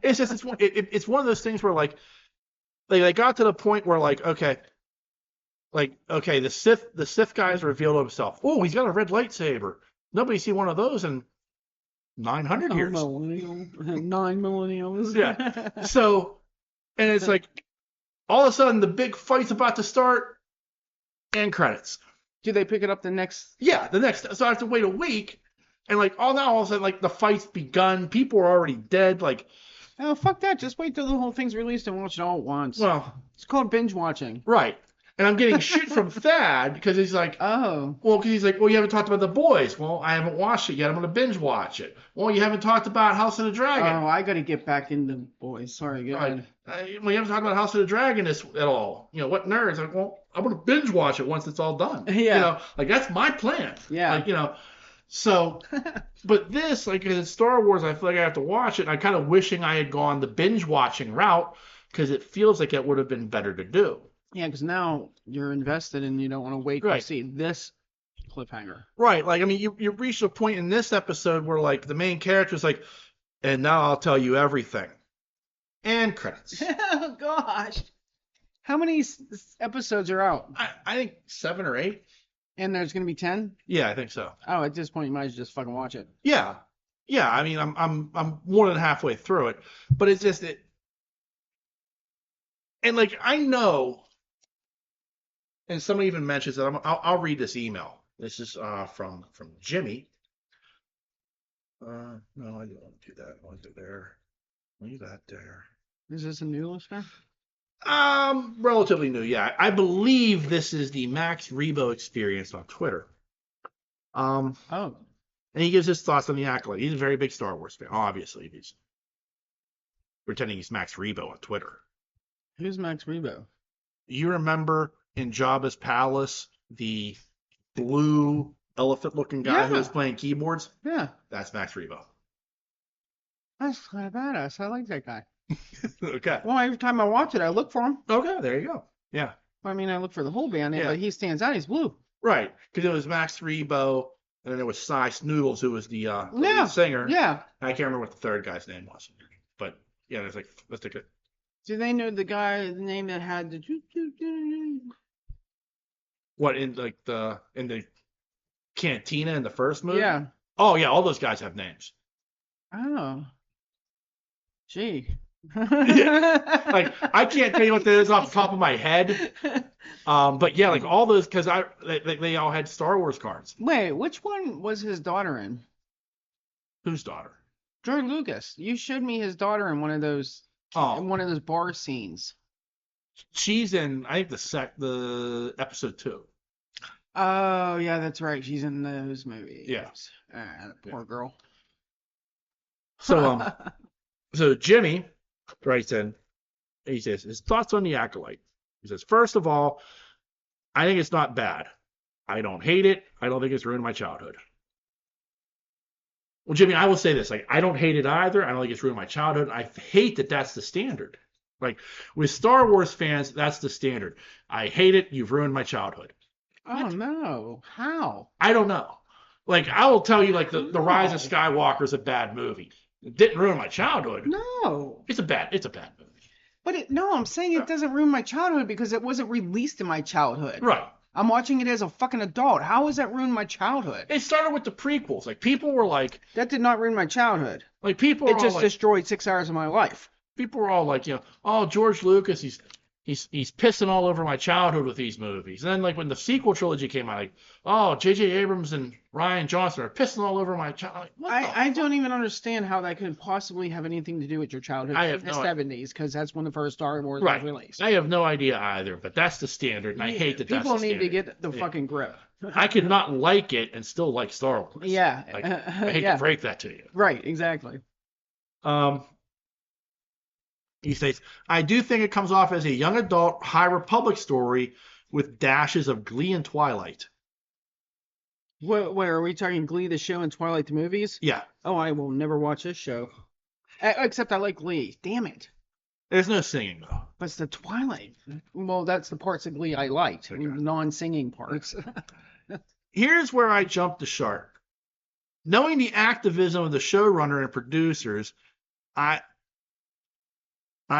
Speaker 1: It's just it's one of those things where like they got to the point where like okay, the Sith guy's revealed himself. Oh, he's got a red lightsaber. Nobody's seen one of those in 900 years.
Speaker 2: 9 millennials.
Speaker 1: Yeah. So, and it's like all of a sudden the big fight's about to start, and credits.
Speaker 2: Do they pick it up the next?
Speaker 1: Yeah, the next. So I have to wait a week, and like all of a sudden like the fight's begun. People are already dead. Like,
Speaker 2: oh, fuck that. Just wait till the whole thing's released and watch it all at once.
Speaker 1: Well,
Speaker 2: it's called binge watching.
Speaker 1: Right. And I'm getting shit from Thad because he's like,
Speaker 2: oh.
Speaker 1: Well, because he's like, well, you haven't talked about The Boys. Well, I haven't watched it yet. I'm going to binge watch it. Well, you haven't talked about House of the Dragon.
Speaker 2: Oh, I got to get back into Boys. Sorry, go ahead.
Speaker 1: Well, you haven't talked about House of the Dragon at all. You know, what nerds? Like, well, I'm going to binge watch it once it's all done.
Speaker 2: Yeah.
Speaker 1: You know, like, that's my plan.
Speaker 2: Yeah.
Speaker 1: Like, you know, so, but this, like, in Star Wars, I feel like I have to watch it. And I kind of wishing I had gone the binge watching route because it feels like it would have been better to do.
Speaker 2: Yeah, because now you're invested and you don't want to wait to see this cliffhanger.
Speaker 1: Right. Like, I mean, you reached a point in this episode where, like, the main character's like, and now I'll tell you everything. And credits.
Speaker 2: Oh, gosh. How many episodes are out?
Speaker 1: I think 7 or 8.
Speaker 2: And there's gonna be 10?
Speaker 1: Yeah, I think so.
Speaker 2: Oh, at this point you might as well just fucking watch it.
Speaker 1: Yeah. Yeah, I mean, I'm more than halfway through it, but it's just it, and like I know, and somebody even mentions that I'll read this email. This is from Jimmy. No, I don't want to do that. I want to do there. Leave that there.
Speaker 2: Is this a new listener?
Speaker 1: Relatively new. Yeah, I believe this is the Max Rebo experience on Twitter.
Speaker 2: Oh.
Speaker 1: And he gives his thoughts on the Acolyte. He's a very big Star Wars fan. Obviously, he's pretending he's Max Rebo on Twitter.
Speaker 2: Who's Max Rebo?
Speaker 1: You remember in Jabba's palace the blue elephant-looking guy who was playing keyboards?
Speaker 2: Yeah.
Speaker 1: That's Max Rebo.
Speaker 2: That's kind of badass. I like that guy.
Speaker 1: Okay.
Speaker 2: Well, every time I watch it, I look for him.
Speaker 1: Okay, there you go. Yeah.
Speaker 2: I mean, I look for the whole band,
Speaker 1: Yeah.
Speaker 2: but he stands out. He's blue.
Speaker 1: Right, because it was Max Rebo, and then there was Cy Snoodles, who was the lead singer.
Speaker 2: Yeah.
Speaker 1: I can't remember what the third guy's name was, but yeah, there's like let's take it.
Speaker 2: Do they know the guy, the name that had the?
Speaker 1: What in the cantina in the first movie?
Speaker 2: Yeah.
Speaker 1: Oh yeah, all those guys have names.
Speaker 2: Oh. Gee.
Speaker 1: Like I can't tell you what that is off the top of my head. But yeah, like all those because they all had Star Wars cards.
Speaker 2: Wait, which one was his daughter in?
Speaker 1: Whose daughter?
Speaker 2: George Lucas. You showed me his daughter in one of those bar scenes.
Speaker 1: She's in I think the episode 2.
Speaker 2: Oh yeah, that's right. She's in those movies.
Speaker 1: Yeah.
Speaker 2: Poor girl.
Speaker 1: So so Jimmy writes in, he says, his thoughts on the Acolyte. He says, first of all, I think it's not bad. I don't hate it. I don't think it's ruined my childhood. Well, Jimmy, I will say this. Like, I don't hate it either. I don't think it's ruined my childhood. I hate that that's the standard. Like, with Star Wars fans, that's the standard. I hate it. You've ruined my childhood.
Speaker 2: Oh, no. How?
Speaker 1: I don't know. Like, I will tell you, like, the Rise of Skywalker is a bad movie. It didn't ruin my childhood.
Speaker 2: No.
Speaker 1: It's a bad movie.
Speaker 2: But I'm saying it doesn't ruin my childhood because it wasn't released in my childhood.
Speaker 1: Right.
Speaker 2: I'm watching it as a fucking adult. How has that ruined my childhood?
Speaker 1: It started with the prequels. Like, people were like...
Speaker 2: That did not ruin my childhood.
Speaker 1: Like, people were
Speaker 2: It just destroyed 6 hours of my life.
Speaker 1: People were all like, oh, George Lucas, he's pissing all over my childhood with these movies. And then, like, when the sequel trilogy came out, like, oh, J.J. Abrams and Rian Johnson are pissing all over my childhood. Like,
Speaker 2: I don't even understand how that could possibly have anything to do with your childhood in the 70s, because that's when the first Star Wars was released.
Speaker 1: I have no idea either, but that's the standard, and I hate that that's the standard.
Speaker 2: People need to get the fucking grip.
Speaker 1: I could not like it and still like Star Wars.
Speaker 2: Yeah.
Speaker 1: Like, I hate to break that to you.
Speaker 2: Right, exactly.
Speaker 1: He says, I do think it comes off as a young adult High Republic story with dashes of Glee and Twilight.
Speaker 2: Wait, are we talking Glee the show and Twilight the movies?
Speaker 1: Yeah.
Speaker 2: Oh, I will never watch this show. Except I like Glee. Damn it.
Speaker 1: There's no singing, though.
Speaker 2: But it's the Twilight. Well, that's the parts of Glee I liked. Okay. Non-singing parts.
Speaker 1: Here's where I jumped the shark. Knowing the activism of the showrunner and producers, I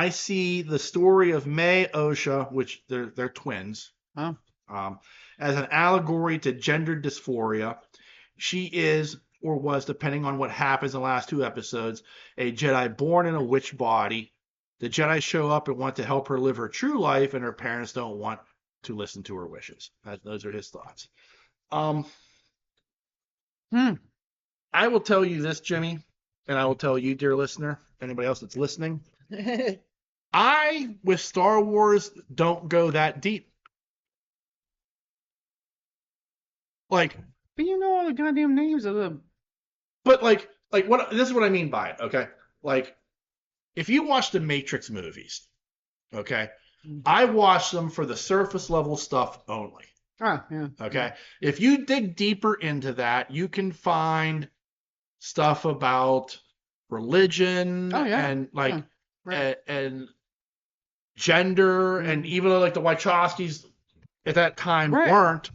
Speaker 1: see the story of May Osha, which they're twins, as an allegory to gender dysphoria. She is, or was, depending on what happens in the last 2 episodes, a Jedi born in a witch body. The Jedi show up and want to help her live her true life, and her parents don't want to listen to her wishes. Those are his thoughts. I will tell you this, Jimmy, and I will tell you, dear listener, anybody else that's listening, I, with Star Wars, don't go that deep. Like,
Speaker 2: but you know all the goddamn names of the.
Speaker 1: But like what? This is what I mean by it. Okay, like if you watch the Matrix movies, okay, I watch them for the surface level stuff only.
Speaker 2: Ah, yeah.
Speaker 1: Okay, if you dig deeper into that, you can find stuff about religion and like and gender, and even though like the Wachowskis at that time weren't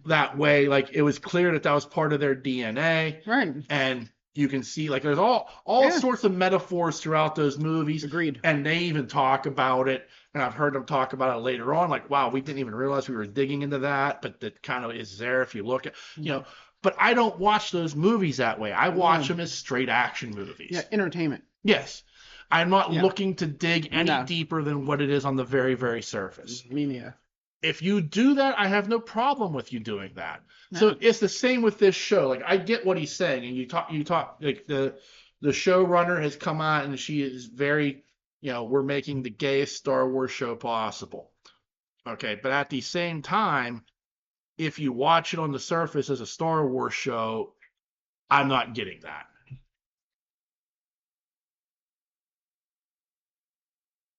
Speaker 1: that way, like it was clear that was part of their DNA.
Speaker 2: Right.
Speaker 1: And you can see like there's all sorts of metaphors throughout those movies.
Speaker 2: Agreed.
Speaker 1: And they even talk about it and I've heard them talk about it later on, like, wow, we didn't even realize we were digging into that, but that kind of is there if you look at, but I don't watch those movies that way. I watch them as straight action movies.
Speaker 2: Yeah, entertainment.
Speaker 1: Yes. I'm not looking to dig any deeper than what it is on the very, very surface.
Speaker 2: Me neither.
Speaker 1: If you do that, I have no problem with you doing that. No. So it's the same with this show. Like, I get what he's saying, and you talk like the showrunner has come out and she is very, we're making the gayest Star Wars show possible. Okay, but at the same time, if you watch it on the surface as a Star Wars show, I'm not getting that.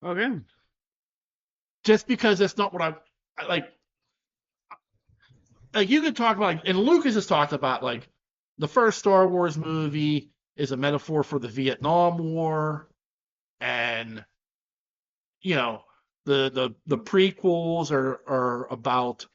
Speaker 2: Okay.
Speaker 1: Just because that's not what I like. Like, you could talk about, and Lucas has talked about, like, the first Star Wars movie is a metaphor for the Vietnam War, and the prequels are about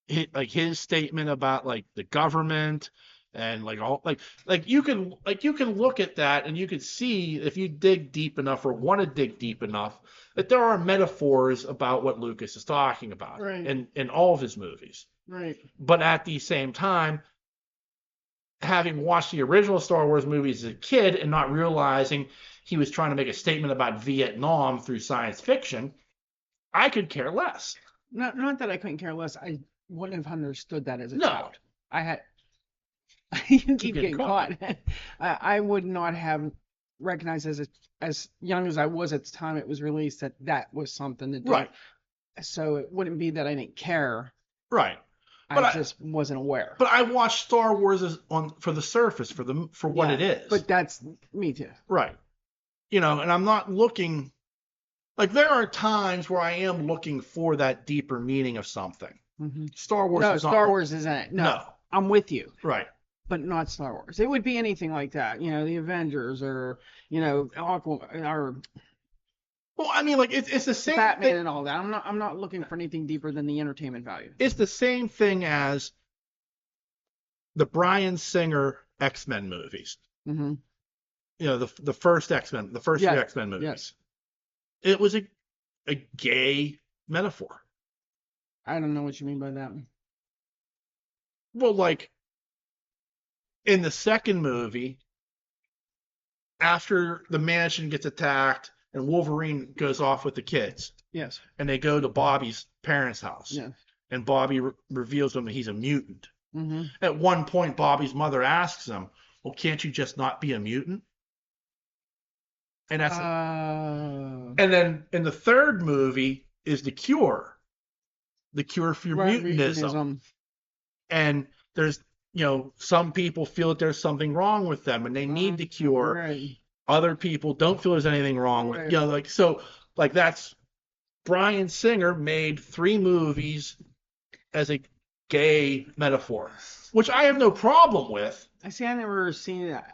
Speaker 1: his statement about, like, the government, and like all like you can look at that and you can see, if you dig deep enough or want to dig deep enough, that there are metaphors about what Lucas is talking about in all of his movies.
Speaker 2: Right.
Speaker 1: But at the same time, having watched the original Star Wars movies as a kid and not realizing he was trying to make a statement about Vietnam through science fiction, I could care less.
Speaker 2: Not that I couldn't care less. I wouldn't have understood that as a child. I had. You keep getting caught. I would not have recognized as young as I was at the time it was released that was something to do.
Speaker 1: Right.
Speaker 2: So it wouldn't be that I didn't care.
Speaker 1: Right.
Speaker 2: I just wasn't aware.
Speaker 1: But I watched Star Wars for the surface, for what it is.
Speaker 2: But that's me too.
Speaker 1: Right. And I'm not looking, like, there are times where I am looking for that deeper meaning of something.
Speaker 2: Mm-hmm.
Speaker 1: Star Wars
Speaker 2: isn't it. No. I'm with you.
Speaker 1: Right.
Speaker 2: But not Star Wars. It would be anything like that, the Avengers or, Aquaman or.
Speaker 1: Well, I mean, like, it's the same
Speaker 2: Batman and all that. I'm not looking for anything deeper than the entertainment value.
Speaker 1: It's the same thing as the Bryan Singer X-Men movies.
Speaker 2: Mm-hmm.
Speaker 1: The first X-Men, the first three X-Men movies.
Speaker 2: Yes.
Speaker 1: It was a gay metaphor.
Speaker 2: I don't know what you mean by that.
Speaker 1: Well, like, in the second movie, after the mansion gets attacked and Wolverine goes off with the kids.
Speaker 2: Yes.
Speaker 1: And they go to Bobby's parents' house.
Speaker 2: Yeah.
Speaker 1: And Bobby reveals to him that he's a mutant.
Speaker 2: Mm-hmm.
Speaker 1: At one point, Bobby's mother asks him, well, can't you just not be a mutant? And that's and then in the third movie is The Cure. The Cure for Mutanism. And there's, some people feel that there's something wrong with them and they need the cure.
Speaker 2: Right.
Speaker 1: Other people don't feel there's anything wrong with, that's Bryan Singer made 3 movies as a gay metaphor, which I have no problem with.
Speaker 2: I see. I never seen that.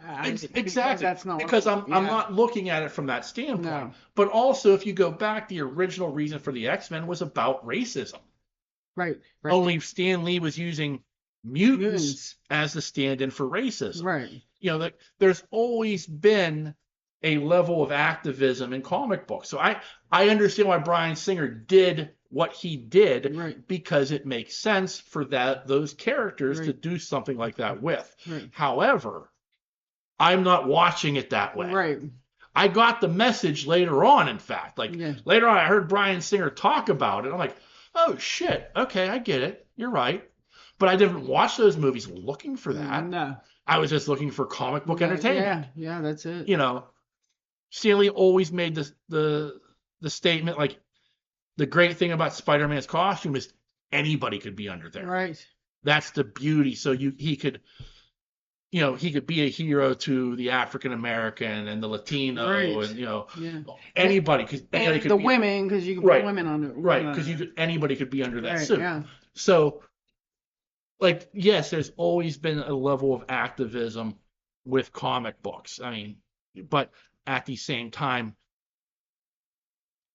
Speaker 1: Exactly.
Speaker 2: That's not
Speaker 1: because I'm not looking at it from that standpoint. No. But also, if you go back, the original reason for the X-Men was about racism.
Speaker 2: Right.
Speaker 1: Only Stan Lee was using mutants as the stand-in for racism.
Speaker 2: Right.
Speaker 1: There's always been a level of activism in comic books. So I understand why Bryan Singer did what he did, because it makes sense for those characters to do something like that with.
Speaker 2: Right.
Speaker 1: However, I'm not watching it that way.
Speaker 2: Right.
Speaker 1: I got the message later on, in fact. Later on, I heard Bryan Singer talk about it. I'm like, oh, shit. Okay, I get it. You're right. But I didn't watch those movies looking for that.
Speaker 2: No.
Speaker 1: I was just looking for comic book entertainment.
Speaker 2: Yeah, that's it.
Speaker 1: Stan Lee always made the statement, like, the great thing about Spider-Man's costume is anybody could be under there.
Speaker 2: Right.
Speaker 1: That's the beauty. So he could be a hero to the African American and the Latino and anybody, because
Speaker 2: the women, because you can put women under.
Speaker 1: Right, because anybody could be under that suit.
Speaker 2: Yeah.
Speaker 1: So, like, yes, there's always been a level of activism with comic books. I mean, but at the same time,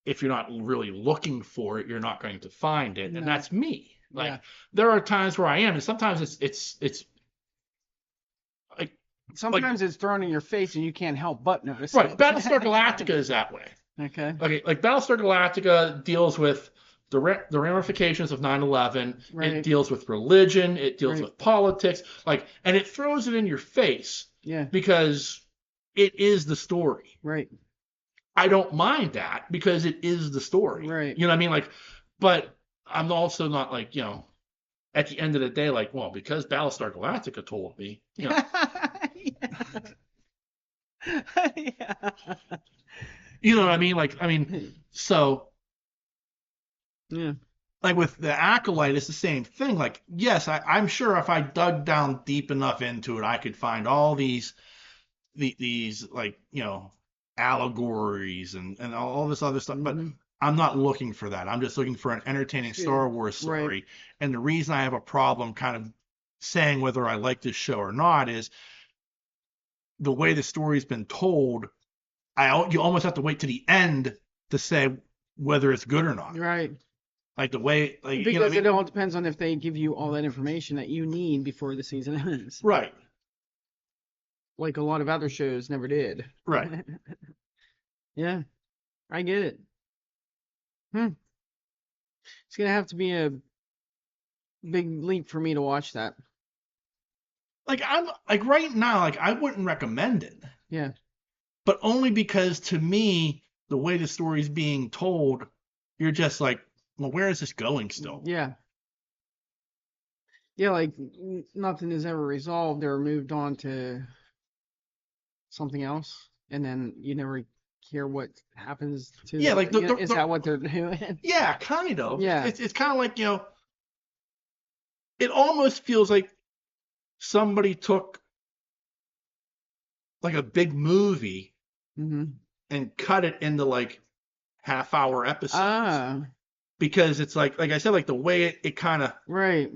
Speaker 1: if you're not really looking for it, you're not going to find it. No. And that's me. There are times where I am, and sometimes it's like,
Speaker 2: Sometimes it's thrown in your face and you can't help but notice
Speaker 1: Right.
Speaker 2: it.
Speaker 1: Battlestar Galactica is that way.
Speaker 2: Okay.
Speaker 1: Okay, like Battlestar Galactica deals with the ramifications of 9/11.
Speaker 2: Right.
Speaker 1: It deals with religion. It deals
Speaker 2: Right.
Speaker 1: with politics. And it throws it in your face.
Speaker 2: Yeah.
Speaker 1: Because it is the story.
Speaker 2: Right.
Speaker 1: I don't mind that because it is the story.
Speaker 2: Right.
Speaker 1: You know what I mean? But I'm also not at the end of the day, well, because Battlestar Galactica told me,
Speaker 2: yeah.
Speaker 1: You know what I mean? So,
Speaker 2: yeah.
Speaker 1: With the Acolyte, it's the same thing. Yes, I'm sure if I dug down deep enough into it, I could find all these allegories and all this other stuff. But I'm not looking for that. I'm just looking for an entertaining Star Wars story.
Speaker 2: Right.
Speaker 1: And the reason I have a problem kind of saying whether I like this show or not is the way the story's been told. You almost have to wait to the end to say whether it's good or not.
Speaker 2: Right.
Speaker 1: The way,
Speaker 2: because it all depends on if they give you all that information that you need before the season ends.
Speaker 1: Right.
Speaker 2: Like a lot of other shows never did.
Speaker 1: Right.
Speaker 2: Yeah, I get it. It's gonna have to be a big leap for me to watch that.
Speaker 1: I'm right now, I wouldn't recommend it.
Speaker 2: Yeah.
Speaker 1: But only because to me, the way the story's being told, you're just well, where is this going still?
Speaker 2: Yeah. Yeah, nothing is ever resolved or moved on to something else, and then you never hear what happens to.
Speaker 1: Yeah,
Speaker 2: is that what they're doing?
Speaker 1: Yeah, kind of.
Speaker 2: Yeah.
Speaker 1: It's kind of it almost feels like somebody took a big movie and cut it into half-hour episodes. Because it's like I said, the way it kind of
Speaker 2: right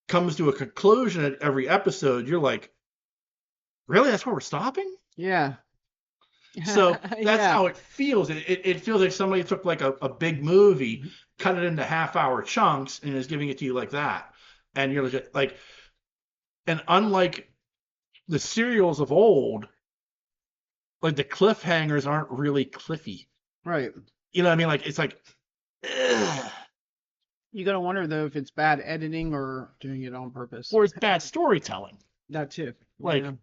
Speaker 1: comes to a conclusion at every episode, you're like, really? That's where we're stopping?
Speaker 2: Yeah.
Speaker 1: So that's how it feels. It feels like somebody took a big movie, cut it into half-hour chunks, and is giving it to you like that. And you're and unlike the serials of old, the cliffhangers aren't really cliffy.
Speaker 2: Right.
Speaker 1: You know what I mean? It's ugh.
Speaker 2: You gotta wonder though if it's bad editing or doing it on purpose.
Speaker 1: Or it's bad storytelling.
Speaker 2: That too. It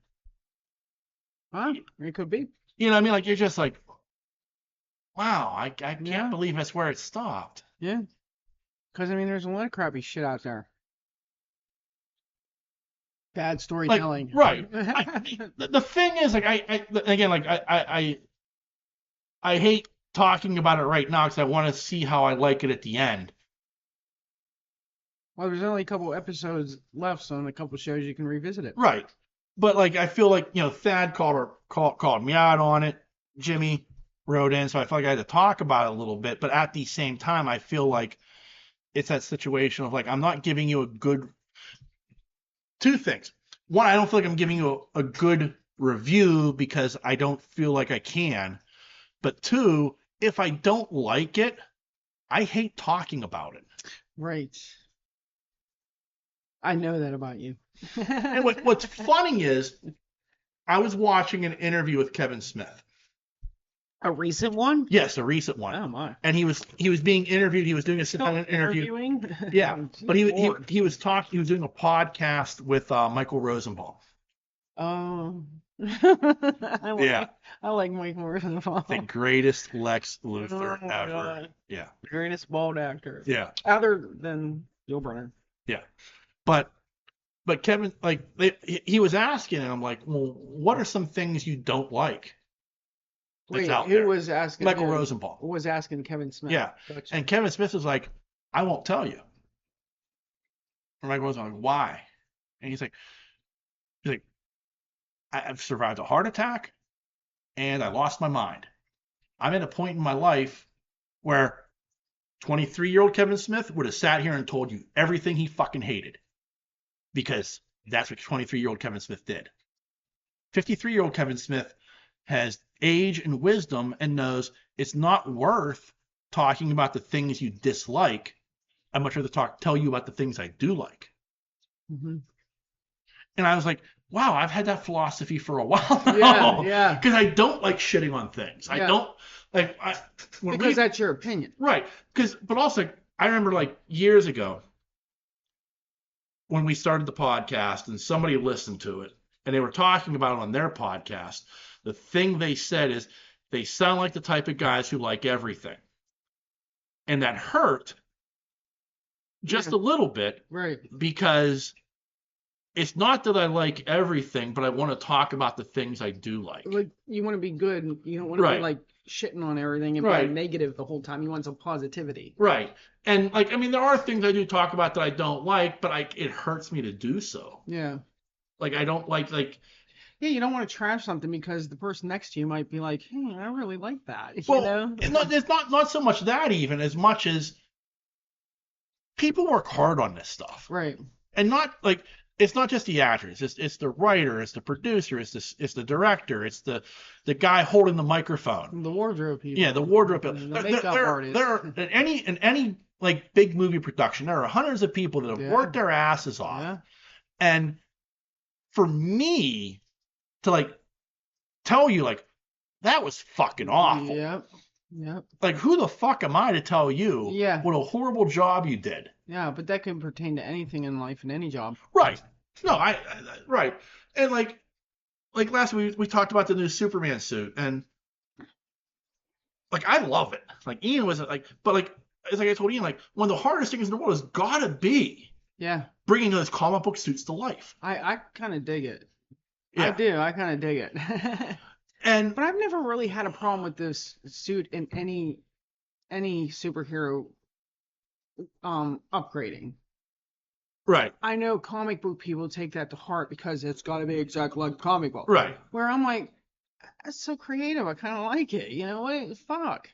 Speaker 2: could be.
Speaker 1: You know what I mean? You're just wow, I can't believe that's where it stopped.
Speaker 2: Yeah. Because, there's a lot of crappy shit out there. Bad storytelling.
Speaker 1: Right. The thing is, I hate talking about it right now because I want to see how I like it at the end.
Speaker 2: Well, there's only a couple episodes left, so in a couple shows you can revisit it.
Speaker 1: Right. But I feel Thad called me out on it. Jimmy wrote in, so I feel like I had to talk about it a little bit. But at the same time, I feel like it's that situation of I'm not giving you a good. Two things. One, I don't feel like I'm giving you a good review because I don't feel like I can. But two, if I don't like it, I hate talking about it.
Speaker 2: Right. I know that about you.
Speaker 1: And what's funny is I was watching an interview with Kevin Smith.
Speaker 2: A recent one?
Speaker 1: Yes, a recent one.
Speaker 2: Oh my!
Speaker 1: And he was being interviewed. He was doing a sit-down interview.
Speaker 2: Interviewing?
Speaker 1: Yeah, but he was talking. He was doing a podcast with Michael Rosenbaum.
Speaker 2: Oh.
Speaker 1: Yeah.
Speaker 2: I like Michael Rosenbaum.
Speaker 1: The greatest Lex Luthor ever.
Speaker 2: God.
Speaker 1: Yeah.
Speaker 2: The greatest bald actor.
Speaker 1: Yeah.
Speaker 2: Other than Bill Brenner.
Speaker 1: Yeah. But Kevin, he was asking, and I'm like, well, what are some things you don't like?
Speaker 2: Wait, who was asking?
Speaker 1: Michael Rosenbaum.
Speaker 2: Who was asking Kevin Smith?
Speaker 1: Yeah. Gotcha. And Kevin Smith was like, I won't tell you. And Michael Rosenbaum, like, why? And he's like, I've survived a heart attack and I lost my mind. I'm at a point in my life where 23-year-old Kevin Smith would have sat here and told you everything he fucking hated. Because that's what 23-year-old Kevin Smith did. 53-year-old Kevin Smith has age and wisdom and knows it's not worth talking about the things you dislike. I'd much rather tell you about the things I do like.
Speaker 2: Mm-hmm.
Speaker 1: And I was like, wow, I've had that philosophy for a while
Speaker 2: Yeah,
Speaker 1: now.
Speaker 2: yeah.
Speaker 1: Because I don't like shitting on things. I
Speaker 2: Yeah.
Speaker 1: don't like
Speaker 2: Because that's your opinion.
Speaker 1: right. But also I remember like years ago when we started the podcast and somebody listened to it and they were talking about it on their podcast. The thing they said is they sound like the type of guys who like everything, and that hurt just
Speaker 2: Yeah.
Speaker 1: a little bit
Speaker 2: Right.
Speaker 1: because it's not that I like everything, but I want to talk about the things I do like.
Speaker 2: Like, you want to be good. You don't want to
Speaker 1: Right.
Speaker 2: be like shitting on everything and
Speaker 1: Right.
Speaker 2: being negative the whole time. You want some positivity.
Speaker 1: Right. And like, I mean, there are things I do talk about that I don't like, but it hurts me to do so.
Speaker 2: Yeah.
Speaker 1: Like, I don't like,
Speaker 2: Yeah, you don't want to trash something because the person next to you might be like, I really like that. You
Speaker 1: well,
Speaker 2: know?
Speaker 1: it's not so much that even as much as people work hard on this stuff.
Speaker 2: Right.
Speaker 1: And not like, it's not just the actors. It's the writer, it's the producer, it's the director, it's the guy holding the microphone.
Speaker 2: The wardrobe people.
Speaker 1: Yeah, the wardrobe people.
Speaker 2: The makeup artists.
Speaker 1: There are in any like big movie production, there are hundreds of people that have
Speaker 2: Yeah.
Speaker 1: worked their asses off.
Speaker 2: Yeah.
Speaker 1: And for me to like tell you like that was fucking awful.
Speaker 2: Yep. Yep.
Speaker 1: Like who the fuck am I to tell you
Speaker 2: Yeah.
Speaker 1: what a horrible job you did?
Speaker 2: Yeah, but that can pertain to anything in life and any job.
Speaker 1: Right. No, I right. And like last week we talked about the new Superman suit and like I love it. Like Ian was like, but like it's like I told Ian, like one of the hardest things in the world has gotta be
Speaker 2: Yeah.
Speaker 1: bringing those comic book suits to life.
Speaker 2: I kind of dig it.
Speaker 1: Yeah.
Speaker 2: I do. I kind of dig it.
Speaker 1: And
Speaker 2: But I've never really had a problem with this suit in any superhero upgrading.
Speaker 1: right,
Speaker 2: I know comic book people take that to heart because it's got to be exactly like a comic book.
Speaker 1: right.
Speaker 2: Where I'm like, that's so creative. I kind of like it. You know what? Fuck.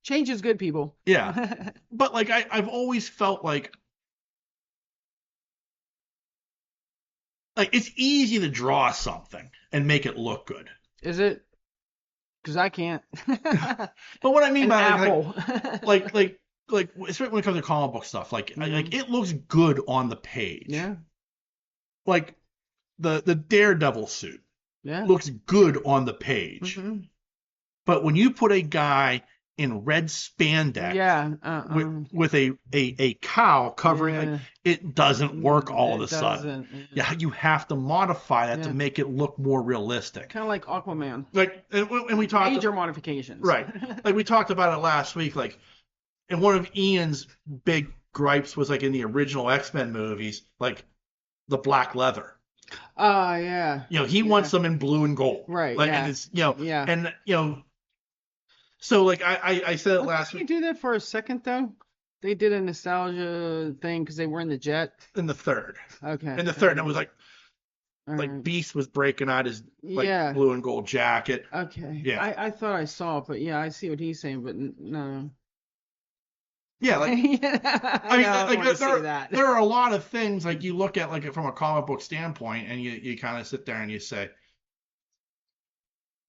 Speaker 2: Change is good, people.
Speaker 1: Yeah. But like I've always felt like it's easy to draw something and make it look good.
Speaker 2: Is it? Because I can't.
Speaker 1: But what I mean
Speaker 2: An
Speaker 1: by
Speaker 2: apple.
Speaker 1: like especially when it comes to comic book stuff, like it looks good on the page.
Speaker 2: Yeah.
Speaker 1: Like the Daredevil suit
Speaker 2: Yeah.
Speaker 1: looks good on the page.
Speaker 2: Mhm.
Speaker 1: But when you put a guy in red spandex
Speaker 2: Yeah.
Speaker 1: with a cow covering
Speaker 2: Yeah.
Speaker 1: it doesn't work all of
Speaker 2: It
Speaker 1: a sudden.
Speaker 2: doesn't.
Speaker 1: Yeah, you have to modify that to
Speaker 2: Yeah.
Speaker 1: make it look more realistic.
Speaker 2: Kind of like Aquaman.
Speaker 1: Like and we talked
Speaker 2: Major modifications.
Speaker 1: right. Like we talked about it last week. Like, and one of Ian's big gripes was like in the original X-Men movies, like the black leather.
Speaker 2: Yeah.
Speaker 1: You know, he wants them in blue and gold.
Speaker 2: Right,
Speaker 1: Like,
Speaker 2: yeah.
Speaker 1: and it's
Speaker 2: Yeah.
Speaker 1: and so like I said it last
Speaker 2: Didn't
Speaker 1: week
Speaker 2: you do that for a second though? They did a nostalgia thing because they were in the jet.
Speaker 1: in the third.
Speaker 2: Okay.
Speaker 1: In the third, and it was like
Speaker 2: Alright.
Speaker 1: Beast was breaking out his like
Speaker 2: Yeah.
Speaker 1: blue and gold jacket.
Speaker 2: Okay.
Speaker 1: Yeah.
Speaker 2: I thought I saw it, but yeah, I see what he's saying, but no.
Speaker 1: Yeah, like
Speaker 2: I mean,
Speaker 1: there are a lot of things like you look at like from a comic book standpoint, and you kind of sit there and you say,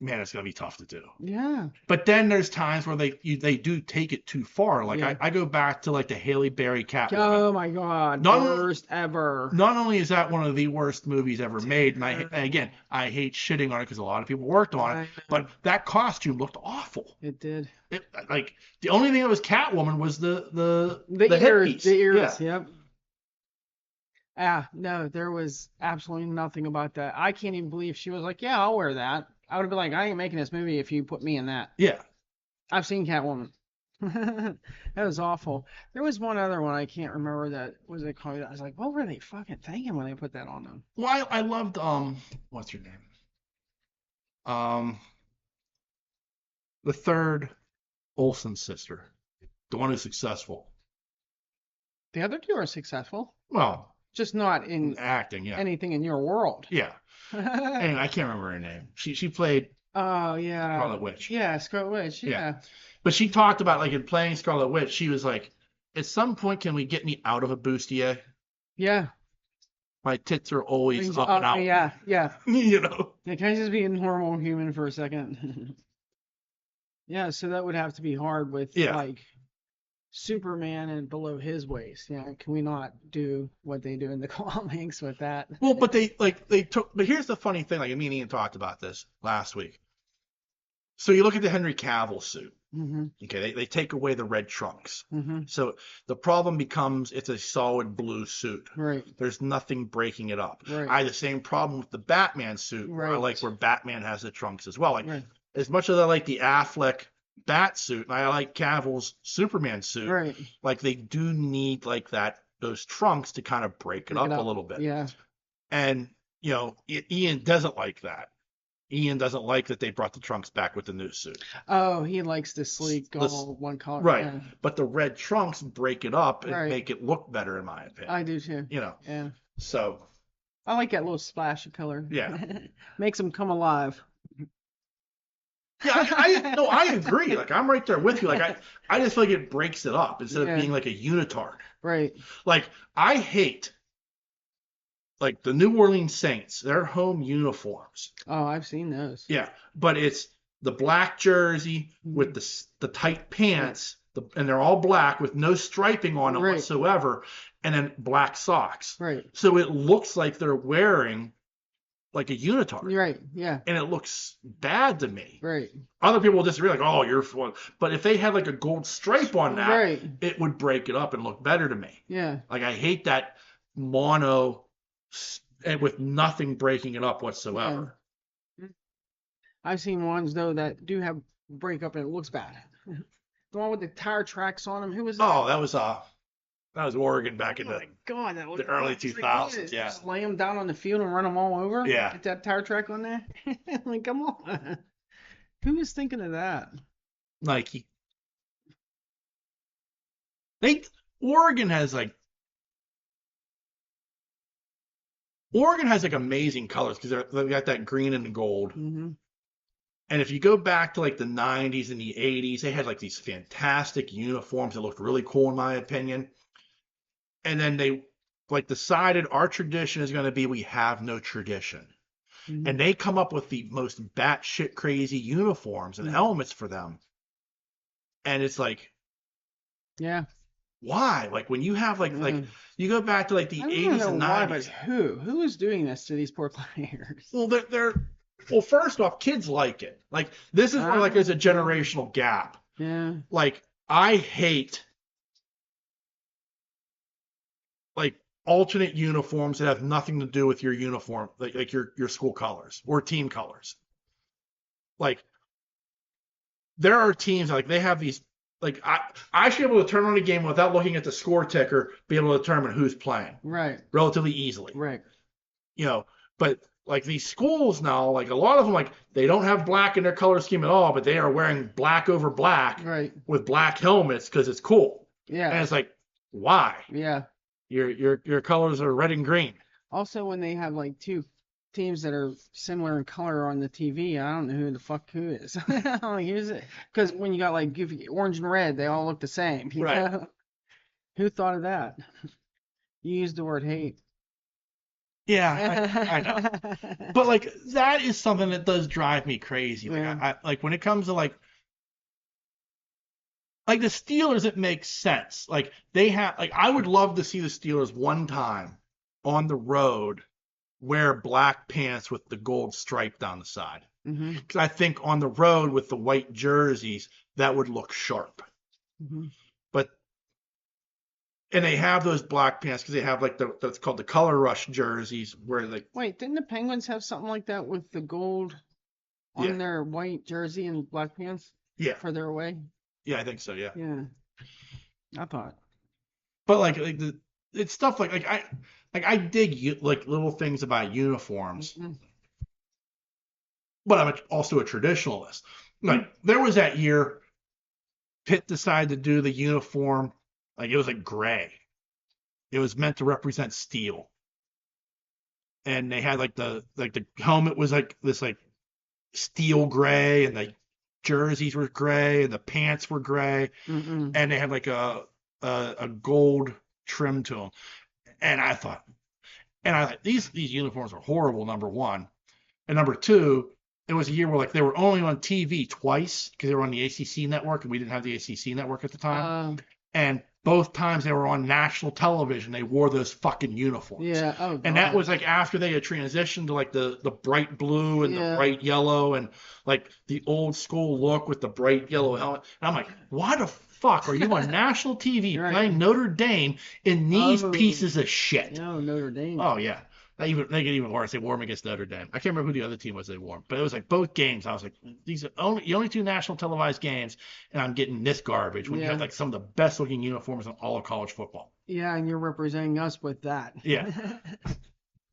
Speaker 1: man, it's gonna be tough to do.
Speaker 2: Yeah.
Speaker 1: But then there's times where they do take it too far. Like
Speaker 2: Yeah.
Speaker 1: I go back to like the Haley Berry Catwoman.
Speaker 2: Oh my God. Worst ever.
Speaker 1: Not only is that one of the worst movies ever made, and again I hate shitting on it because a lot of people worked on
Speaker 2: I
Speaker 1: it,
Speaker 2: know.
Speaker 1: but that costume looked awful.
Speaker 2: It did.
Speaker 1: Like the only thing that was Catwoman was the
Speaker 2: ears.
Speaker 1: headpiece.
Speaker 2: The ears.
Speaker 1: Yeah.
Speaker 2: Yep. No, there was absolutely nothing about that. I can't even believe she was like, yeah, I'll wear that. I would have been like, I ain't making this movie if you put me in that.
Speaker 1: Yeah.
Speaker 2: I've seen Catwoman. That was awful. There was one other one I can't remember that was it called. I was like, what were they fucking thinking when they put that on them?
Speaker 1: Well, I loved what's her name? The third Olsen sister, the one who's successful.
Speaker 2: The other two are successful,
Speaker 1: Well,
Speaker 2: just not in
Speaker 1: acting, yeah.
Speaker 2: anything in your world.
Speaker 1: Yeah. Anyway, I can't remember her name. She played
Speaker 2: Oh yeah.
Speaker 1: Scarlet Witch.
Speaker 2: Yeah, Scarlet Witch. Yeah.
Speaker 1: But she talked about like in playing Scarlet Witch, she was like, at some point, can we get me out of a bustier?
Speaker 2: Yeah.
Speaker 1: My tits are always
Speaker 2: Things
Speaker 1: up and out.
Speaker 2: Yeah. Yeah.
Speaker 1: You know.
Speaker 2: Yeah, can I just be a normal human for a second? Yeah, so that would have to be hard with
Speaker 1: Yeah.
Speaker 2: like Superman and below his waist. You know, can we not do what they do in the comics with that?
Speaker 1: Well, but but here's the funny thing. Like me and Ian talked about this last week. So you look at the Henry Cavill suit.
Speaker 2: Mm-hmm.
Speaker 1: Okay, they take away the red trunks.
Speaker 2: Mm-hmm.
Speaker 1: So the problem becomes it's a solid blue suit.
Speaker 2: Right.
Speaker 1: There's nothing breaking it up.
Speaker 2: Right.
Speaker 1: I had the same problem with the Batman suit. Where I
Speaker 2: Right.
Speaker 1: like where Batman has the trunks as well. Like
Speaker 2: Right.
Speaker 1: as much as I like the Affleck Bat suit, and I like Cavill's Superman suit.
Speaker 2: Right.
Speaker 1: Like they do need like those trunks to kind of break it up a little bit.
Speaker 2: Yeah.
Speaker 1: And you know, Ian doesn't like that. Ian doesn't like that they brought the trunks back with the new suit.
Speaker 2: Oh, he likes the sleek, all one color.
Speaker 1: Right.
Speaker 2: Yeah.
Speaker 1: But the red trunks break it up and
Speaker 2: Right.
Speaker 1: make it look better, in my opinion.
Speaker 2: I do too.
Speaker 1: You know.
Speaker 2: Yeah.
Speaker 1: So.
Speaker 2: I like that little splash of color.
Speaker 1: Yeah.
Speaker 2: Makes them come alive.
Speaker 1: Yeah, no, I agree. Like I'm right there with you. Like I just feel like it breaks it up instead of being like a unitard.
Speaker 2: Right.
Speaker 1: Like I hate like the New Orleans Saints, their home uniforms.
Speaker 2: Oh, I've seen those.
Speaker 1: Yeah, but it's the black jersey with the tight pants, and they're all black with no striping on it whatsoever, and then black socks.
Speaker 2: Right.
Speaker 1: So it looks like they're wearing like a unitard.
Speaker 2: Right. Yeah.
Speaker 1: And it looks bad to me.
Speaker 2: Right.
Speaker 1: Other people will disagree, like, oh, you're one. But if they had like a gold stripe on that,
Speaker 2: Right.
Speaker 1: it would break it up and look better to me.
Speaker 2: Yeah.
Speaker 1: Like I hate that mono and with nothing breaking it up whatsoever.
Speaker 2: Yeah. I've seen ones though that do have breakup and it looks bad. The one with the tire tracks on them. Who was that?
Speaker 1: Oh, that was Oregon back in
Speaker 2: Oh
Speaker 1: the
Speaker 2: my God, that was
Speaker 1: the early 2000s. Yeah.
Speaker 2: Just lay them down on the field and run them all over.
Speaker 1: Yeah.
Speaker 2: Get that tire track on there. Like, come on. Who was thinking of that?
Speaker 1: Nike. Oregon has like amazing colors because they've got that green and gold.
Speaker 2: Mm-hmm.
Speaker 1: And if you go back to like the 90s and the 80s, they had like these fantastic uniforms that looked really cool in my opinion. And then they like decided our tradition is going to be we have no tradition. Mm-hmm. And they come up with the most batshit crazy uniforms and helmets for them. And it's like,
Speaker 2: yeah. Why?
Speaker 1: Like when you have like you go back to like the 80s and 90s.
Speaker 2: Why, but who is doing this to these poor players?
Speaker 1: Well, well, first off, kids like it. Like this is where like there's a generational gap.
Speaker 2: Yeah.
Speaker 1: Like I hate like alternate uniforms that have nothing to do with your uniform, like your school colors or team colors. Like there are teams like they have these. Like I should be able to turn on a game without looking at the score ticker, be able to determine who's playing.
Speaker 2: Right.
Speaker 1: Relatively easily.
Speaker 2: Right.
Speaker 1: You know, but like these schools now, like a lot of them, like they don't have black in their color scheme at all, but they are wearing black over black with black helmets because it's cool.
Speaker 2: Yeah.
Speaker 1: And it's like, why?
Speaker 2: Yeah.
Speaker 1: Your colors are red and green.
Speaker 2: Also, when they have like two teams that are similar in color on the TV, I don't know who the fuck who is. I'm like, who's it? Because when you got like goofy orange and red, they all look the same.
Speaker 1: Right.
Speaker 2: Know? Who thought of that? You used the word hate.
Speaker 1: Yeah, I know. But like that is something that does drive me crazy. Like I like when it comes to like the Steelers, it makes sense. Like they have like I would love to see the Steelers one time on the road wear black pants with the gold stripe down the side. Because I think on the road with the white jerseys, that would look sharp. But and they have those black pants because they have like that's called the Color Rush jerseys where like.
Speaker 2: Wait, didn't the Penguins have something like that with the gold on their white jersey and black pants?
Speaker 1: Yeah.
Speaker 2: For their away.
Speaker 1: Yeah, I think so. Yeah.
Speaker 2: Yeah. I thought.
Speaker 1: But like it's stuff like I dig like little things about uniforms, but I'm also a traditionalist. Like there was that year, Pitt decided to do the uniform like it was like gray. It was meant to represent steel, and they had like the helmet was like this like steel gray, and the jerseys were gray, and the pants were gray, and they had like a gold trim to them. And I thought, these uniforms are horrible, number one. And number two, it was a year where like they were only on TV twice because they were on the ACC network and we didn't have the ACC network at the time. And both times they were on national television, they wore those fucking uniforms.
Speaker 2: Yeah. Oh,
Speaker 1: And that
Speaker 2: God.
Speaker 1: was like after they had transitioned to like the bright blue and the
Speaker 2: Yeah.
Speaker 1: bright yellow and like the old school look with the bright yellow helmet. And I'm like, why the fuck are you on national TV
Speaker 2: Right.
Speaker 1: playing Notre Dame in these
Speaker 2: Oh.
Speaker 1: pieces of shit?
Speaker 2: No, Notre Dame.
Speaker 1: Oh yeah. They get even worse. They wore them against Notre Dame. I can't remember who the other team was they wore, but it was like both games. I was like, these are the only two national televised games, and I'm getting this garbage when you
Speaker 2: Yeah.
Speaker 1: have like some of the best looking uniforms in all of college football.
Speaker 2: Yeah, and you're representing us with that.
Speaker 1: Yeah.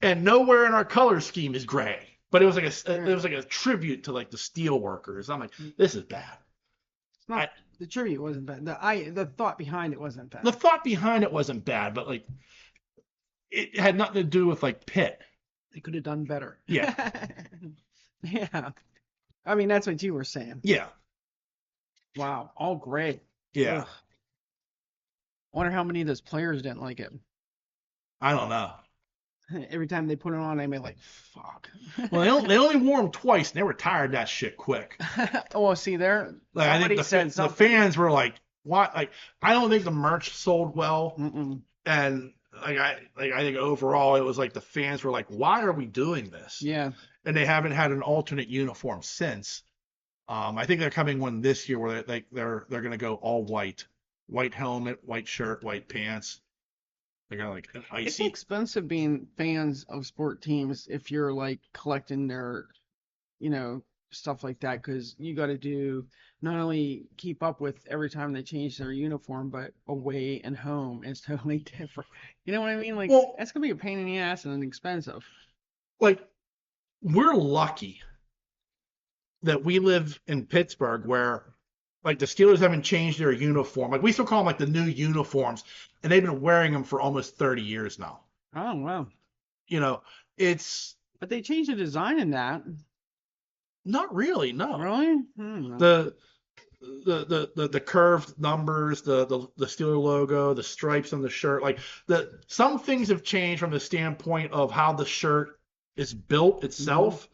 Speaker 1: And nowhere in our color scheme is gray, but it was like a tribute to like the steel workers. I'm like, this is bad.
Speaker 2: It's not, the tribute wasn't bad. The thought behind it wasn't bad.
Speaker 1: The thought behind it wasn't bad, but like it had nothing to do with like Pitt.
Speaker 2: They could have done better.
Speaker 1: Yeah.
Speaker 2: Yeah. I mean, that's what you were saying.
Speaker 1: Yeah.
Speaker 2: Wow. All gray.
Speaker 1: Yeah.
Speaker 2: Ugh. I wonder how many of those players didn't like it.
Speaker 1: I don't know.
Speaker 2: Every time they put it on, they'd be like, fuck.
Speaker 1: Well, they only wore them twice, and they retired that shit quick.
Speaker 2: Oh, see there?
Speaker 1: Like I think the fans were like, "What?" Like I don't think the merch sold well, and I think overall it was like the fans were like, "Why are we doing this?"
Speaker 2: Yeah.
Speaker 1: And they haven't had an alternate uniform since. I think they're coming one this year where they're gonna go all white helmet, white shirt, white pants. They're gonna like an icy.
Speaker 2: It's expensive being fans of sport teams if you're like collecting their, stuff like that, because you got to do not only keep up with every time they change their uniform, but away and home is totally different. You know what I mean? Like, that's gonna be a pain in the ass and expensive.
Speaker 1: Like, we're lucky that we live in Pittsburgh where like the Steelers haven't changed their uniform. Like we still call them like the new uniforms, and they've been wearing them for almost 30 years now.
Speaker 2: Oh wow.
Speaker 1: It's.
Speaker 2: But they changed the design in that.
Speaker 1: Not really, no.
Speaker 2: Really?
Speaker 1: The curved numbers, the Steeler logo, the stripes on the shirt, like some things have changed from the standpoint of how the shirt is built itself,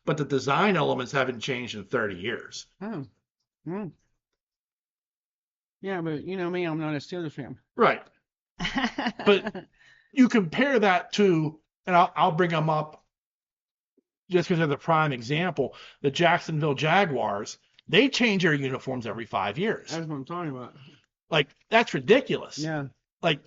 Speaker 1: but the design elements haven't changed in 30 years.
Speaker 2: Oh. Mm. Yeah, but you know me, I'm not a Steelers fan.
Speaker 1: Right. But you compare that to, and I'll bring them up just because they're the prime example, the Jacksonville Jaguars. They change their uniforms every 5 years.
Speaker 2: That's what I'm talking about.
Speaker 1: Like, that's ridiculous.
Speaker 2: Yeah.
Speaker 1: Like,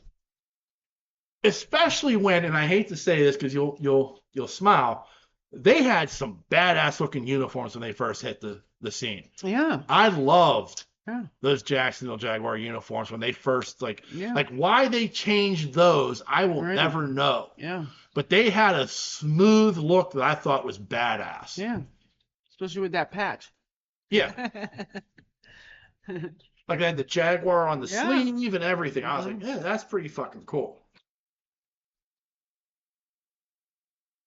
Speaker 1: especially when, and I hate to say this because you'll smile, they had some badass looking uniforms when they first hit the scene.
Speaker 2: Yeah.
Speaker 1: I loved those Jacksonville Jaguar uniforms when they first like why they changed those, I will never know.
Speaker 2: Yeah.
Speaker 1: But they had a smooth look that I thought was badass.
Speaker 2: Yeah. Especially with that patch.
Speaker 1: Yeah. Like they had the Jaguar on the sleeve and everything. I was like, yeah, that's pretty fucking cool.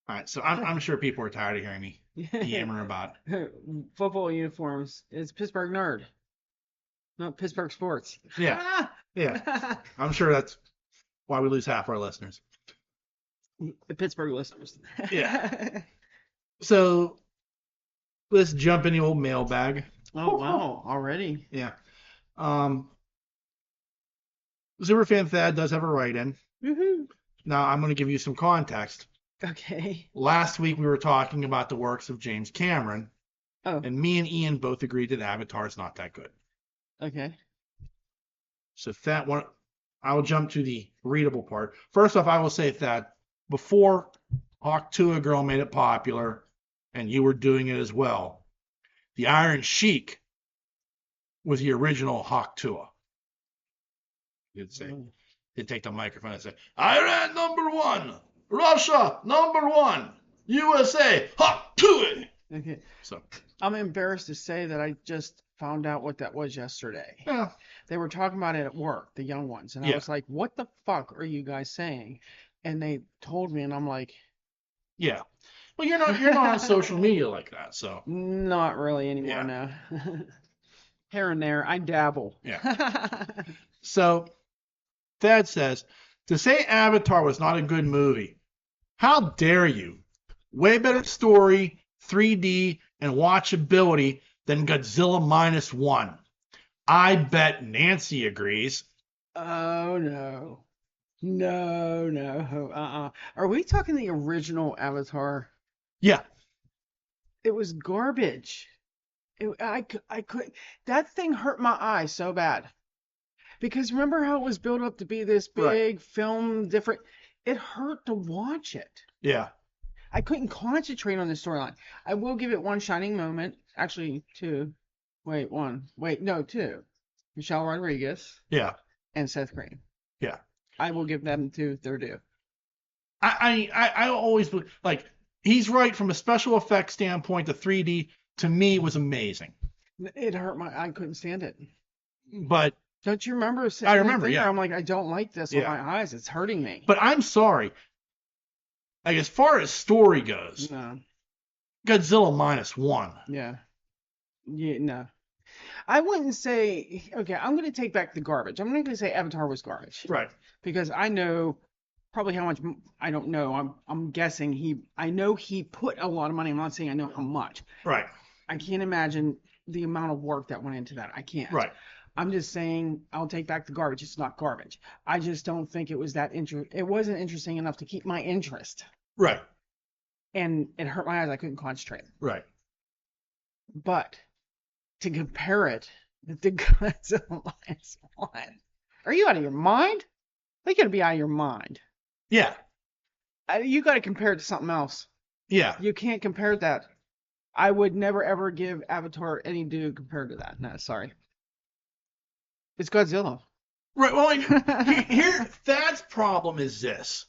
Speaker 1: All right, so I'm sure people are tired of hearing me yammer about
Speaker 2: football uniforms. It's Pittsburgh nerd, not Pittsburgh sports.
Speaker 1: Yeah, yeah. I'm sure that's why we lose half our listeners.
Speaker 2: The Pittsburgh listeners.
Speaker 1: Yeah. So let's jump in the old mailbag.
Speaker 2: Oh wow! Already.
Speaker 1: Yeah. Superfan Thad does have a write-in.
Speaker 2: Woohoo!
Speaker 1: Now I'm going to give you some context.
Speaker 2: Okay.
Speaker 1: Last week we were talking about the works of James Cameron.
Speaker 2: Oh.
Speaker 1: And me and Ian both agreed that Avatar is not that good.
Speaker 2: Okay.
Speaker 1: So that one, I will jump to the readable part. First off, I will say that before Hawk Tuah Girl made it popular, and you were doing it as well, the Iron Sheik was the original Hawk Tuah. You'd say, he'd take the microphone and say, Iran #1, Russia #1, USA, Hawk Tuah.
Speaker 2: Okay.
Speaker 1: So
Speaker 2: I'm embarrassed to say that I just found out what that was yesterday.
Speaker 1: Yeah.
Speaker 2: They were talking about it at work, the young ones, and I was like, "What the fuck are you guys saying?" And they told me, and I'm like,
Speaker 1: "Yeah, well, you're not on social media like that, so."
Speaker 2: Not really anymore now. Here and there, I dabble.
Speaker 1: Yeah. So, Thad says, to say Avatar was not a good movie, how dare you? Way better story, 3D, and watchability than Godzilla -1. I bet Nancy agrees.
Speaker 2: Oh no. No, no. Are we talking the original Avatar?
Speaker 1: Yeah,
Speaker 2: It was garbage. I could that thing hurt my eye so bad. Because remember how it was built up to be this
Speaker 1: right.
Speaker 2: big film, different. It hurt to watch it.
Speaker 1: Yeah,
Speaker 2: I couldn't concentrate on the storyline. I will give it one shining moment. Actually, two. Wait, one. Wait, no, two. Michelle Rodriguez
Speaker 1: yeah,
Speaker 2: and Seth Green.
Speaker 1: yeah.
Speaker 2: I will give them two their due.
Speaker 1: I always like he's right from a special effects standpoint. The 3D to me was amazing,
Speaker 2: It hurt my. I couldn't stand it.
Speaker 1: but
Speaker 2: Don't you remember
Speaker 1: I
Speaker 2: sitting
Speaker 1: remember,
Speaker 2: there?
Speaker 1: yeah,
Speaker 2: I'm like, I don't like this on
Speaker 1: yeah.
Speaker 2: my eyes. It's hurting me.
Speaker 1: But I'm sorry. Like as far as story goes,
Speaker 2: No.
Speaker 1: Godzilla -1.
Speaker 2: Yeah. Yeah. No. I wouldn't say. Okay, I'm going to take back the garbage. I'm not going to say Avatar was garbage
Speaker 1: Right,
Speaker 2: because I know probably how much. I don't know. I'm guessing he. I know he put a lot of money. I'm not saying I know how much.
Speaker 1: right,
Speaker 2: I can't imagine the amount of work that went into that. I can't.
Speaker 1: right,
Speaker 2: I'm just saying I'll take back the garbage. It's not garbage. I just don't think it was that It wasn't interesting enough to keep my interest,
Speaker 1: right,
Speaker 2: and it hurt my eyes. I couldn't concentrate.
Speaker 1: right.
Speaker 2: But to compare it to Godzilla minus one, are you out of your mind? You got to be out of your mind.
Speaker 1: Yeah,
Speaker 2: You got to compare it to something else.
Speaker 1: yeah.
Speaker 2: You can't compare that. I would never ever give Avatar any due compared to that. No, sorry. It's Godzilla.
Speaker 1: Right. Well, like, here, Thad's problem is this.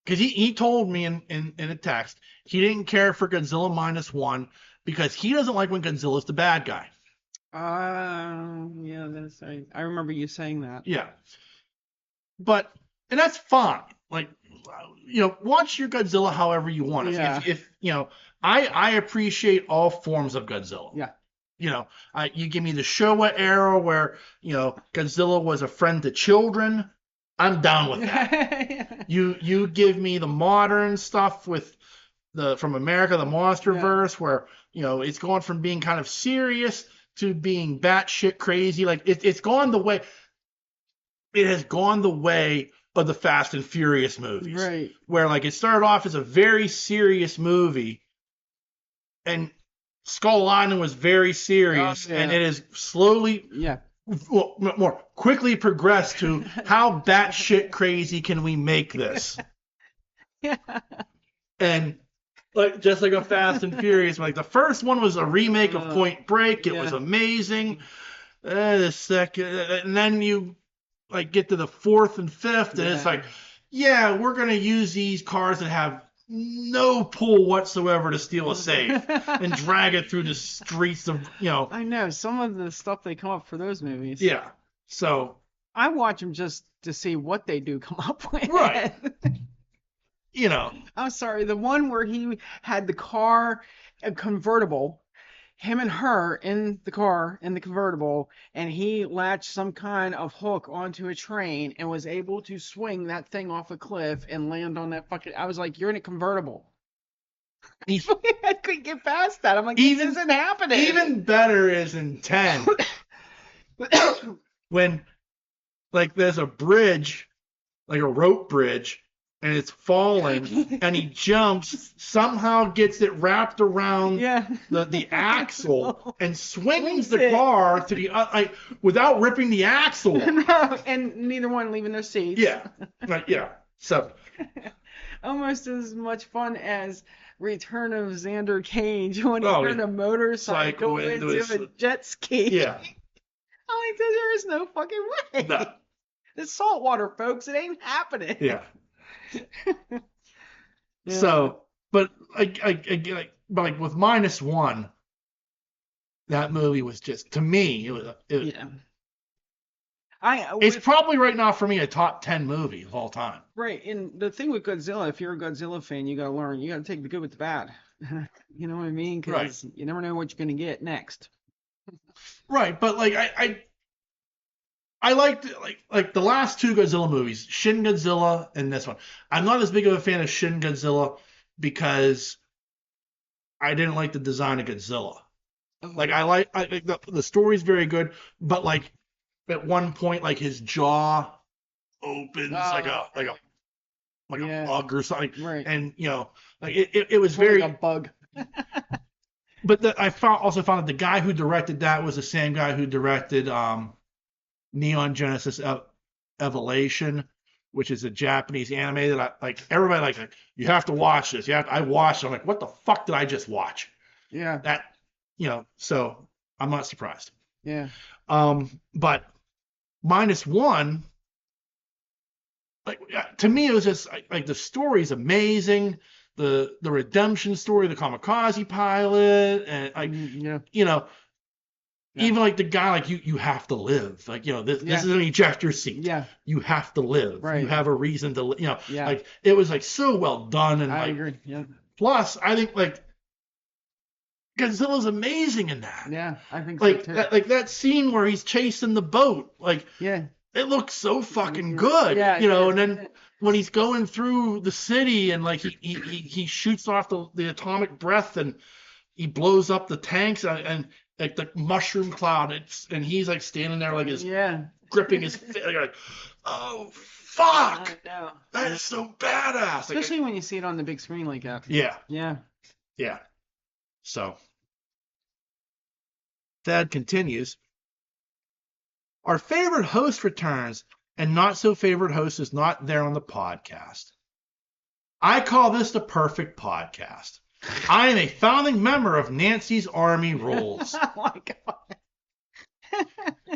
Speaker 1: Because he told me in a text he didn't care for Godzilla -1 because he doesn't like when Godzilla's the bad guy.
Speaker 2: Yeah, I remember you saying that.
Speaker 1: Yeah. But, and that's fine. Like, watch your Godzilla however you want.
Speaker 2: Yeah.
Speaker 1: If I appreciate all forms of Godzilla.
Speaker 2: Yeah.
Speaker 1: You give me the Showa era where, Godzilla was a friend to children. I'm down with that. You give me the modern stuff with from America, the MonsterVerse, where, it's gone from being kind of serious to being batshit crazy. Like it's gone the way it has gone the way of the Fast and Furious movies.
Speaker 2: Right.
Speaker 1: Where like it started off as a very serious movie and Skull Island was very serious,
Speaker 2: Oh, yeah.
Speaker 1: and it has slowly,
Speaker 2: Yeah.
Speaker 1: more quickly progressed to how batshit crazy can we make this?
Speaker 2: Yeah.
Speaker 1: And just like a Fast and Furious, like the first one was a remake of Point Break. It was amazing. The second, and then you get to the fourth and fifth, and it's like, yeah, we're gonna use these cars that have no pull whatsoever to steal a safe and drag it through the streets of,
Speaker 2: I know some of the stuff they come up for those movies.
Speaker 1: Yeah. So
Speaker 2: I watch them just to see what they do come up with.
Speaker 1: Right.
Speaker 2: I'm sorry, the one where he had the car, a convertible, him and her in the car in the convertible, and he latched some kind of hook onto a train and was able to swing that thing off a cliff and land on that fucking. I was like, you're in a convertible. I couldn't get past that. I'm like, this isn't happening.
Speaker 1: Even better is in 10 when there's a bridge, like a rope bridge, and it's falling, and he jumps, somehow gets it wrapped around the axle, and swings the car to the without ripping the axle.
Speaker 2: No, and neither one leaving their seats.
Speaker 1: Yeah, So
Speaker 2: almost as much fun as Return of Xander Cage when he turned a motorcycle into a jet ski.
Speaker 1: Yeah.
Speaker 2: I'm like, there is no fucking way.
Speaker 1: No.
Speaker 2: It's saltwater, folks. It ain't happening.
Speaker 1: Yeah. So, but with -1, that movie was just, to me, it's probably right now for me a top 10 movie of all time.
Speaker 2: Right, and the thing with Godzilla, if you're a Godzilla fan, you gotta learn. You gotta take the good with the bad. You know what I mean? Because you never know what you're gonna get next.
Speaker 1: Right, but I liked the last two Godzilla movies, Shin Godzilla and this one. I'm not as big of a fan of Shin Godzilla because I didn't like the design of Godzilla. I like the story's very good, but at one point, like his jaw opens like a bug or something,
Speaker 2: Right.
Speaker 1: and like it was
Speaker 2: Like
Speaker 1: very
Speaker 2: a bug.
Speaker 1: But also found that the guy who directed that was the same guy who directed Neon Genesis Evolution, which is a Japanese anime that I like. Everybody like you have to watch this. I watched it. I'm like, what the fuck did I just watch?
Speaker 2: Yeah.
Speaker 1: That so I'm not surprised.
Speaker 2: Yeah.
Speaker 1: But -1, like to me, it was just like the story's amazing. The redemption story, the kamikaze pilot, and like even like the guy, like you have to live. Like this is an ejector seat.
Speaker 2: Yeah.
Speaker 1: You have to live.
Speaker 2: Right.
Speaker 1: You have a reason to
Speaker 2: Yeah.
Speaker 1: like it was like so well done, and
Speaker 2: I
Speaker 1: like
Speaker 2: agree. Yeah.
Speaker 1: plus I think like Godzilla's amazing in that.
Speaker 2: Yeah, I think
Speaker 1: Like
Speaker 2: so too.
Speaker 1: that scene where he's chasing the boat, like
Speaker 2: Yeah.
Speaker 1: it looks so fucking good.
Speaker 2: Yeah.
Speaker 1: And then when he's going through the city and like he shoots off the atomic breath and he blows up the tanks and like the mushroom cloud and he's like standing there like his gripping his face like oh fuck, that is so badass.
Speaker 2: Especially when you see it on the big screen like that.
Speaker 1: Yeah. So Thad continues. Our favorite host returns, and not so favorite host is not there on the podcast. I call this the perfect podcast. I am a founding member of Nancy's Army Rules.
Speaker 2: Oh my god.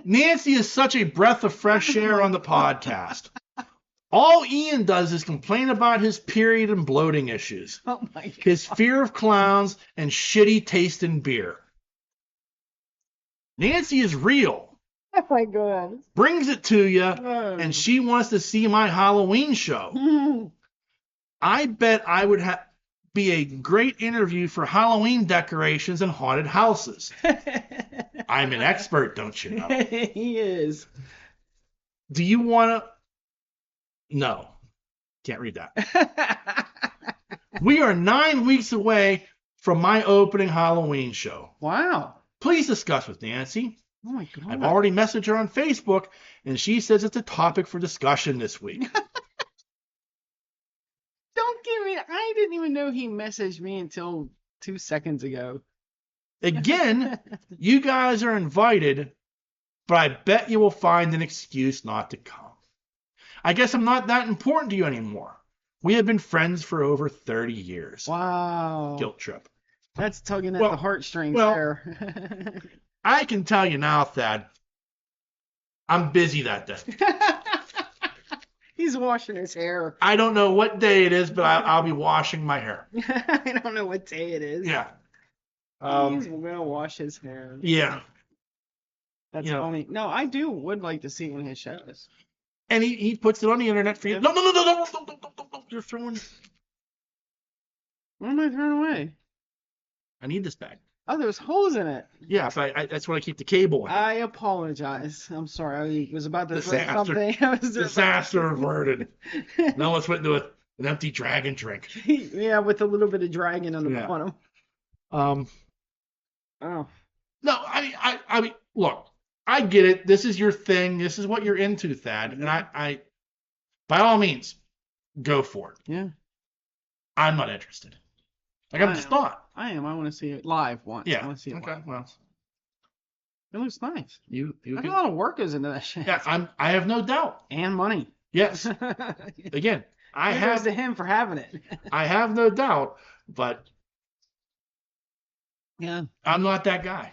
Speaker 1: Nancy is such a breath of fresh air on the podcast. All Ian does is complain about his period and bloating issues.
Speaker 2: Oh my god.
Speaker 1: His fear of clowns and shitty taste in beer. Nancy is real.
Speaker 2: Oh my god.
Speaker 1: Brings it to you, and she wants to see my Halloween show. I bet I would be a great interview for Halloween decorations and haunted houses. I'm an expert, don't you know?
Speaker 2: He is.
Speaker 1: Do you want to? No. Can't read that. We are 9 weeks away from my opening Halloween show.
Speaker 2: Wow.
Speaker 1: Please discuss with Nancy.
Speaker 2: Oh my god.
Speaker 1: I've already messaged her on Facebook, and she says it's a topic for discussion this week.
Speaker 2: Don't give me. I didn't even know he messaged me until 2 seconds ago.
Speaker 1: Again, you guys are invited, but I bet you will find an excuse not to come. I guess I'm not that important to you anymore. We have been friends for over 30 years.
Speaker 2: Wow.
Speaker 1: Guilt trip.
Speaker 2: That's tugging at the heartstrings there.
Speaker 1: I can tell you now, Thad, I'm busy that day.
Speaker 2: He's washing his hair.
Speaker 1: I don't know what day it is, but I'll be washing my hair.
Speaker 2: I don't know what day it is.
Speaker 1: Yeah.
Speaker 2: He's gonna wash his hair.
Speaker 1: Yeah.
Speaker 2: That's funny. No, I would like to see one of his shows.
Speaker 1: And he puts it on the internet for you. No. You're throwing.
Speaker 2: What am I throwing away?
Speaker 1: I need this bag.
Speaker 2: Oh, there's holes in it.
Speaker 1: Yeah, so that's where I keep the cable in.
Speaker 2: I apologize. I'm sorry. I was about to throw something.
Speaker 1: Disaster averted. No one's went into an empty dragon drink.
Speaker 2: Yeah, with a little bit of dragon on the bottom.
Speaker 1: Oh. No, I mean, look, I get it. This is your thing. This is what you're into, Thad. And I by all means, go for it.
Speaker 2: Yeah.
Speaker 1: I'm not interested. Like, I'm just not.
Speaker 2: I am. I want to see it live once.
Speaker 1: Yeah.
Speaker 2: I want to see it live.
Speaker 1: Well.
Speaker 2: It looks nice.
Speaker 1: You
Speaker 2: a lot of work goes into that shit.
Speaker 1: Yeah, I have no doubt.
Speaker 2: And money.
Speaker 1: Yes. Again,
Speaker 2: Kudos to him for having it.
Speaker 1: I have no doubt, but
Speaker 2: yeah,
Speaker 1: I'm not that guy.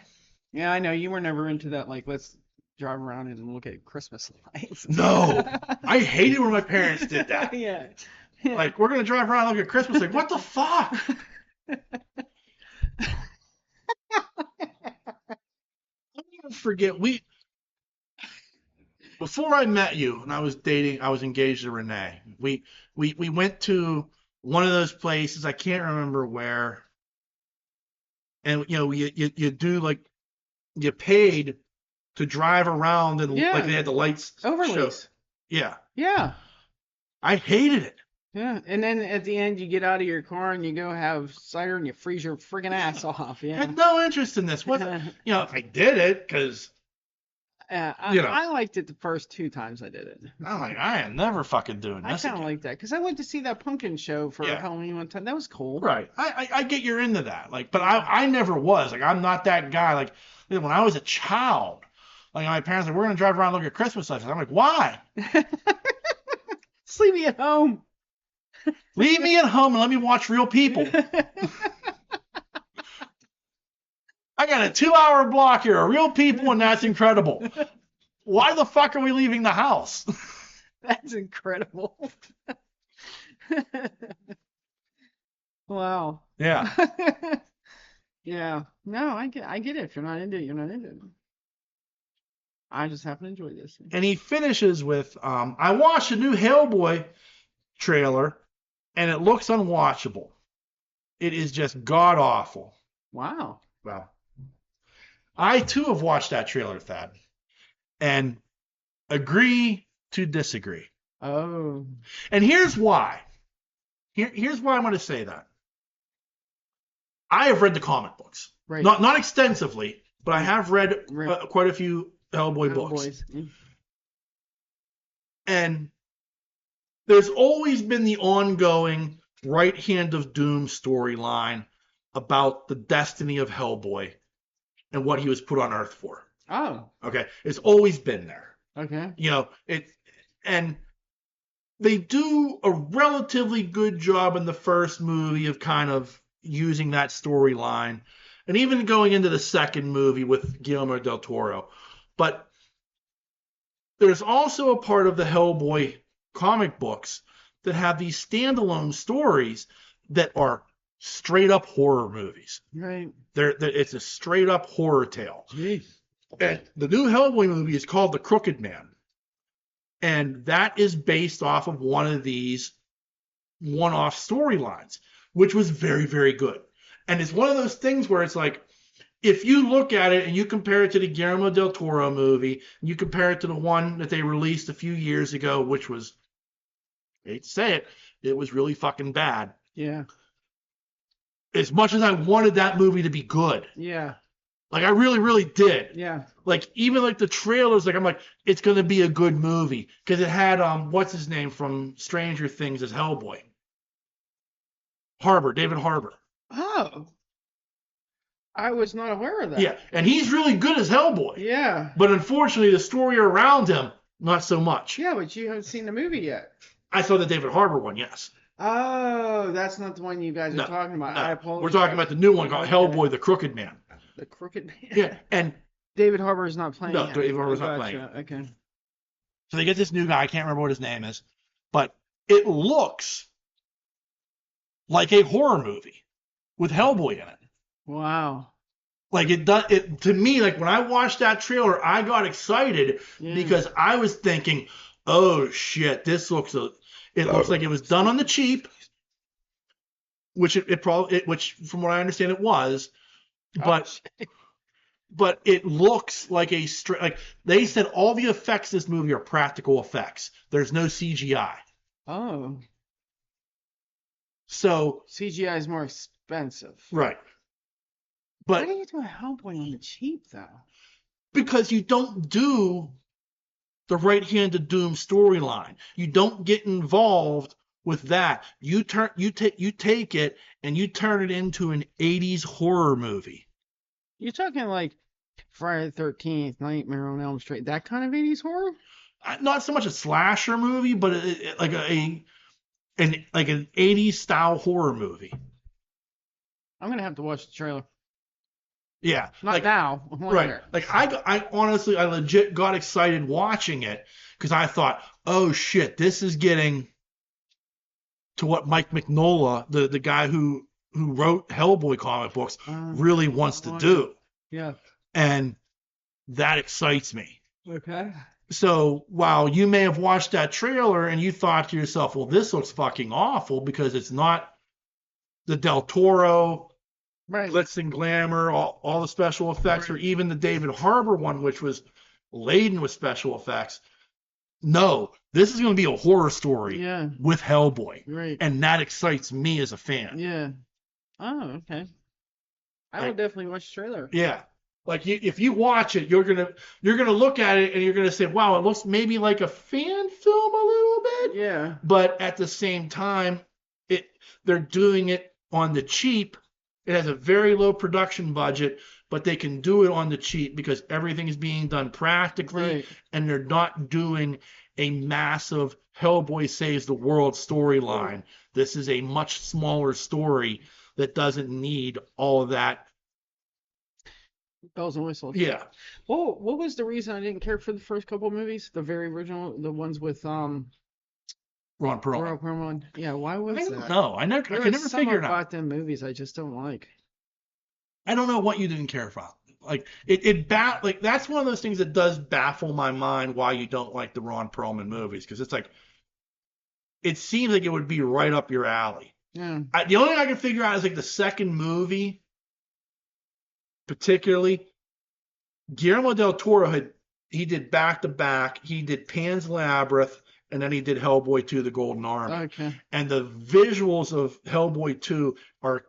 Speaker 2: Yeah, I know. You were never into that, like, let's drive around and look at Christmas lights.
Speaker 1: No. I hated when my parents did that.
Speaker 2: Yeah.
Speaker 1: Like, we're going to drive around and look at Christmas. Like, what the fuck? I'll never forget. Before I met you and I was engaged to Renee, we went to one of those places, I can't remember where. And, you do, like, you paid to drive around and like they had the lights.
Speaker 2: Overlays.
Speaker 1: Yeah.
Speaker 2: Yeah.
Speaker 1: I hated it.
Speaker 2: Yeah. And then at the end, you get out of your car and you go have cider and you freeze your friggin' ass off. Yeah.
Speaker 1: I had no interest in this. I did it because
Speaker 2: I liked it the first 2 times I did it.
Speaker 1: I'm like, I am never fucking doing
Speaker 2: I
Speaker 1: this
Speaker 2: kind of
Speaker 1: again.
Speaker 2: like that because I went to see that pumpkin show for
Speaker 1: Yeah.
Speaker 2: Halloween one time. That was cool.
Speaker 1: Right. I get you're into that. Like, but I never was. Like, I'm not that guy. Like, when I was a child, like my parents were like, we're gonna drive around and look at Christmas lights. I'm like, why?
Speaker 2: Just leave me at home.
Speaker 1: Leave me at home and let me watch real people. I got a 2-hour block here of real people, and that's incredible. Why the fuck are we leaving the house?
Speaker 2: That's incredible. Wow.
Speaker 1: Yeah.
Speaker 2: Yeah. No, I get it. If you're not into it, you're not into it. I just happen to enjoy this.
Speaker 1: And he finishes with, I watched a new Hellboy trailer, and it looks unwatchable. It is just god awful.
Speaker 2: Wow.
Speaker 1: Well, I too have watched that trailer, Thad, and agree to disagree.
Speaker 2: Oh.
Speaker 1: And here's why. Here's why I'm going to say that. I have read the comic books.
Speaker 2: Right.
Speaker 1: Not extensively, but I have read
Speaker 2: Right.
Speaker 1: quite a few Hellboy books. And there's always been the ongoing Right Hand of Doom storyline about the destiny of Hellboy and what he was put on Earth for.
Speaker 2: Oh.
Speaker 1: Okay. It's always been there.
Speaker 2: Okay.
Speaker 1: You know, and they do a relatively good job in the first movie of kind of using that storyline, and even going into the second movie with Guillermo del Toro. But there's also a part of the Hellboy comic books that have these standalone stories that are straight up horror movies.
Speaker 2: Right.
Speaker 1: It's a straight up horror tale.
Speaker 2: Jeez.
Speaker 1: And the new Hellboy movie is called The Crooked Man. And that is based off of one of these one-off storylines, which was very, very good. And it's one of those things where it's like, if you look at it and you compare it to the Guillermo del Toro movie, and you compare it to the one that they released a few years ago, which was, I hate to say it, it was really fucking bad.
Speaker 2: Yeah.
Speaker 1: As much as I wanted that movie to be good.
Speaker 2: Yeah.
Speaker 1: Like, I really, really did.
Speaker 2: Yeah.
Speaker 1: Like, even like the trailers, like, I'm like, it's going to be a good movie. Because it had, what's his name from Stranger Things as Hellboy? David Harbour.
Speaker 2: Oh. I was not aware of that.
Speaker 1: Yeah, and he's really good as Hellboy.
Speaker 2: Yeah.
Speaker 1: But unfortunately, the story around him, not so much.
Speaker 2: Yeah, but you haven't seen the movie yet.
Speaker 1: I saw the David Harbour one, yes.
Speaker 2: Oh, that's not the one you guys are talking about.
Speaker 1: No.
Speaker 2: I apologize.
Speaker 1: We're talking about the new one called Hellboy, the Crooked Man.
Speaker 2: The Crooked Man.
Speaker 1: Yeah, and
Speaker 2: David Harbour is not playing.
Speaker 1: No,
Speaker 2: it.
Speaker 1: David Harbour's not
Speaker 2: Gotcha.
Speaker 1: playing.
Speaker 2: Okay.
Speaker 1: So they get this new guy. I can't remember what his name is, but it looks like a horror movie with Hellboy in it.
Speaker 2: Wow.
Speaker 1: Like it does. It to me, like when I watched that trailer, I got excited because I was thinking, "Oh shit, this looks it looks like it was done on the cheap," which which from what I understand it was, but it looks like like they said all the effects in this movie are practical effects. There's no CGI.
Speaker 2: Oh.
Speaker 1: So
Speaker 2: CGI is more expensive.
Speaker 1: Right. But
Speaker 2: why do you do a Hellboy on the cheap though?
Speaker 1: Because you don't do the Right Hand of Doom storyline. You don't get involved with that. You take it and you turn it into an 80s horror movie.
Speaker 2: You're talking like Friday the 13th, Nightmare on Elm Street, that kind of 80s horror?
Speaker 1: Not so much a slasher movie, but like an 80s style horror movie.
Speaker 2: I'm gonna have to watch the trailer.
Speaker 1: Yeah.
Speaker 2: Not now.
Speaker 1: Right. Like I honestly, I legit got excited watching it because I thought, oh shit, this is getting to what Mike Mignola, the guy who wrote Hellboy comic books, really wants to do.
Speaker 2: Yeah.
Speaker 1: And that excites me.
Speaker 2: Okay.
Speaker 1: So while you may have watched that trailer and you thought to yourself, well, this looks fucking awful because it's not the Del Toro,
Speaker 2: right,
Speaker 1: glitz and glamour, all the special effects, or even the David Harbour one, which was laden with special effects. No, this is going to be a horror story with Hellboy.
Speaker 2: Right.
Speaker 1: And that excites me as a fan.
Speaker 2: Yeah. Oh, okay. I would definitely watch the trailer.
Speaker 1: Yeah. Like if you watch it, you're gonna look at it and you're gonna say, wow, it looks maybe like a fan film a little bit.
Speaker 2: Yeah.
Speaker 1: But at the same time, it they're doing it on the cheap. It has a very low production budget, but they can do it on the cheap because everything is being done practically,
Speaker 2: Right.
Speaker 1: and they're not doing a massive Hellboy saves the world storyline. This is a much smaller story that doesn't need all of that.
Speaker 2: Bells and whistles.
Speaker 1: Yeah,
Speaker 2: Well, what was the reason I didn't care for the first couple of movies? The very original, the ones with
Speaker 1: Ron
Speaker 2: Royal
Speaker 1: Perlman.
Speaker 2: Perlman. Yeah, why
Speaker 1: I
Speaker 2: was
Speaker 1: don't
Speaker 2: that?
Speaker 1: know. I
Speaker 2: There
Speaker 1: could
Speaker 2: was
Speaker 1: never
Speaker 2: something
Speaker 1: figure it out.
Speaker 2: about them movies I just don't like.
Speaker 1: I don't know what you didn't care for. Like like that's one of those things that does baffle my mind why you don't like the Ron Perlman movies because it's like it seems like it would be right up your alley.
Speaker 2: Yeah.
Speaker 1: The only thing I can figure out is like the second movie, particularly Guillermo del Toro he did back to back. He did Pan's Labyrinth and then he did Hellboy 2: The Golden Army.
Speaker 2: Okay.
Speaker 1: And the visuals of Hellboy 2 are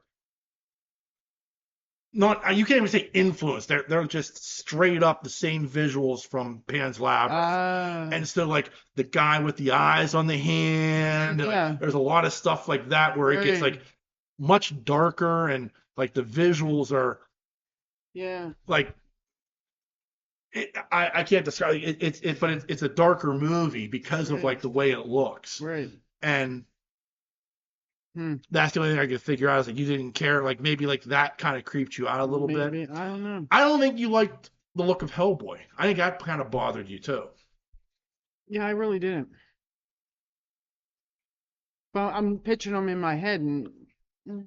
Speaker 1: not, you can't even say influenced. They're just straight up the same visuals from Pan's Labyrinth. And so like the guy with the eyes on the hand, and,
Speaker 2: Yeah.
Speaker 1: like, there's a lot of stuff like that where it gets
Speaker 2: Right.
Speaker 1: like much darker and like the visuals are
Speaker 2: Yeah.
Speaker 1: like I can't describe it, but it's a darker movie because of
Speaker 2: Right.
Speaker 1: like the way it looks.
Speaker 2: Right.
Speaker 1: And
Speaker 2: Hmm.
Speaker 1: that's the only thing I could figure out is like you didn't care, like maybe like that kind of creeped you out a little bit.
Speaker 2: Maybe. I don't know.
Speaker 1: I don't think you liked the look of Hellboy. I think that kind of bothered you too.
Speaker 2: Yeah, I really didn't. But I'm picturing him in my head, and but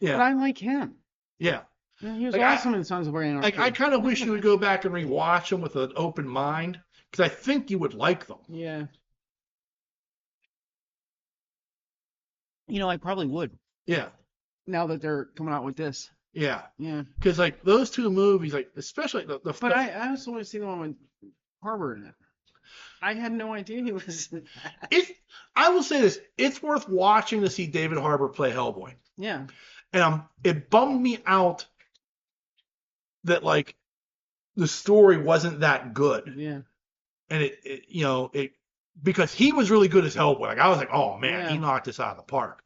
Speaker 1: Yeah,
Speaker 2: I like him.
Speaker 1: yeah.
Speaker 2: Yeah, he was
Speaker 1: Like,
Speaker 2: awesome in Sons of Anarchy.
Speaker 1: Like I kind of wish you would go back and rewatch them with an open mind because I think you would like them.
Speaker 2: Yeah. I probably would.
Speaker 1: Yeah,
Speaker 2: Now that they're coming out with this.
Speaker 1: yeah.
Speaker 2: Yeah.
Speaker 1: Because like those two movies, like especially
Speaker 2: But I also want to see the one with Harbor in it. I had no idea he was in that.
Speaker 1: I will say this, it's worth watching to see David Harbour play Hellboy.
Speaker 2: Yeah.
Speaker 1: And it bummed me out that like the story wasn't that good.
Speaker 2: Yeah.
Speaker 1: And it because he was really good as Hellboy. Like I was like, oh man, he
Speaker 2: Yeah.
Speaker 1: knocked this out of the park.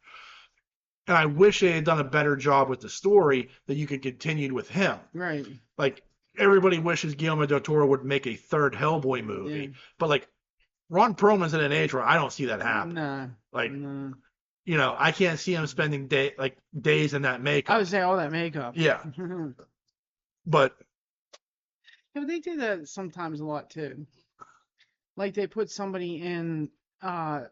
Speaker 1: And I wish they had done a better job with the story that you could continue with him.
Speaker 2: Right.
Speaker 1: Like everybody wishes Guillermo del Toro would make a third Hellboy movie,
Speaker 2: Yeah.
Speaker 1: but like Ron Perlman's in an age where I don't see that happen.
Speaker 2: Nah.
Speaker 1: Like
Speaker 2: Nah.
Speaker 1: I can't see him spending days in that makeup.
Speaker 2: I would say all that makeup.
Speaker 1: Yeah,
Speaker 2: Yeah,
Speaker 1: but
Speaker 2: but they do that sometimes a lot too. Like they put somebody in the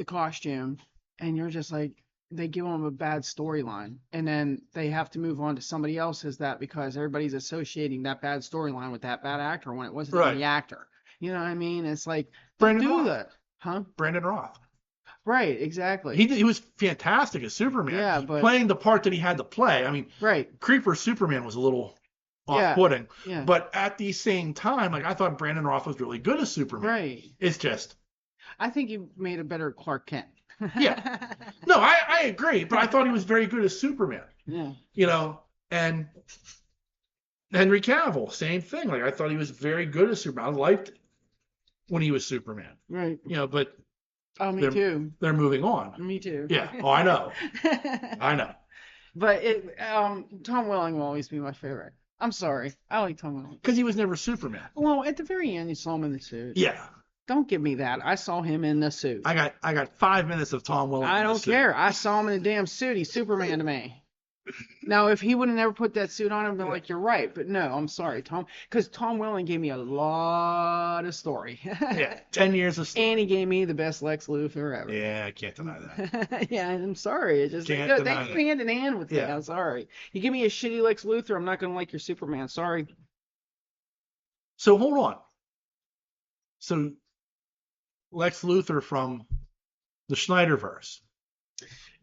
Speaker 2: costume, and you're just like, they give them a bad storyline, and then they have to move on to somebody else as that because everybody's associating that bad storyline with that bad actor when it wasn't
Speaker 1: Right.
Speaker 2: even the actor. You know what I mean? It's like,
Speaker 1: Brandon
Speaker 2: don't do
Speaker 1: Roth.
Speaker 2: that, huh?
Speaker 1: Brandon Roth,
Speaker 2: Right, exactly.
Speaker 1: he was fantastic as Superman.
Speaker 2: Yeah, but
Speaker 1: playing the part that he had to play. I mean,
Speaker 2: right,
Speaker 1: Creeper Superman was a little
Speaker 2: Yeah.
Speaker 1: off-putting,
Speaker 2: yeah,
Speaker 1: but at the same time, like I thought Brandon Roth was really good as Superman.
Speaker 2: right.
Speaker 1: It's just
Speaker 2: I think you made a better Clark Kent.
Speaker 1: Yeah. no, I agree, but I thought he was very good as Superman.
Speaker 2: Yeah.
Speaker 1: And Henry Cavill, same thing. Like I thought he was very good as Superman. I liked when he was Superman.
Speaker 2: Right.
Speaker 1: But
Speaker 2: Oh, me too.
Speaker 1: they're moving on.
Speaker 2: Me too.
Speaker 1: Yeah. Oh, I know. I know.
Speaker 2: But Tom Welling will always be my favorite. I'm sorry. I like Tom Welling.
Speaker 1: Because he was never Superman.
Speaker 2: Well, at the very end, you saw him in the suit.
Speaker 1: Yeah.
Speaker 2: Don't give me that. I saw him in the suit.
Speaker 1: I got 5 minutes of Tom Welling.
Speaker 2: I
Speaker 1: in the
Speaker 2: don't
Speaker 1: suit.
Speaker 2: care. I saw him in a damn suit. He's Superman to me. Now, if he would have never put that suit on, I'd been like, you're right. But no, I'm sorry, Tom. Because Tom Welling gave me a lot of story.
Speaker 1: Yeah. 10 years of story.
Speaker 2: And he gave me the best Lex Luthor ever.
Speaker 1: Yeah, I can't deny that.
Speaker 2: Yeah, I'm sorry. It just
Speaker 1: Can't
Speaker 2: they
Speaker 1: deny
Speaker 2: go
Speaker 1: that.
Speaker 2: hand in hand with it.
Speaker 1: Yeah.
Speaker 2: I'm sorry. You give me a shitty Lex Luthor, I'm not gonna like your Superman. Sorry.
Speaker 1: So hold on. So Lex Luthor from the Snyderverse.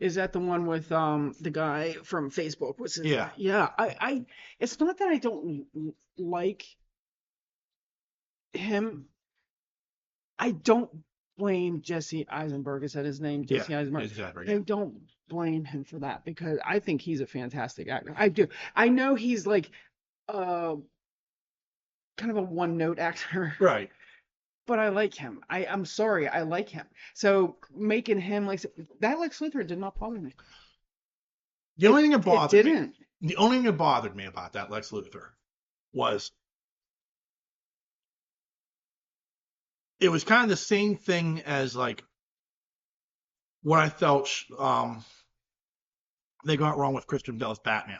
Speaker 2: Is that the one with the guy from Facebook? What's his
Speaker 1: Yeah.
Speaker 2: Yeah. I it's not that I don't like him. I don't blame Jesse Eisenberg. Is that his name? Jesse Eisenberg.
Speaker 1: Exactly.
Speaker 2: I don't blame him for that because I think he's a fantastic actor. I do. I know he's like uh, kind of a one-note actor,
Speaker 1: Right.
Speaker 2: but I like him. I'm sorry, I like him. So making him like that Lex Luthor did not bother me.
Speaker 1: The only thing that
Speaker 2: It
Speaker 1: bothered me,
Speaker 2: didn't.
Speaker 1: the only thing that bothered me about that Lex Luthor was it was kind of the same thing as like what I felt they got wrong with Christian Bale's Batman.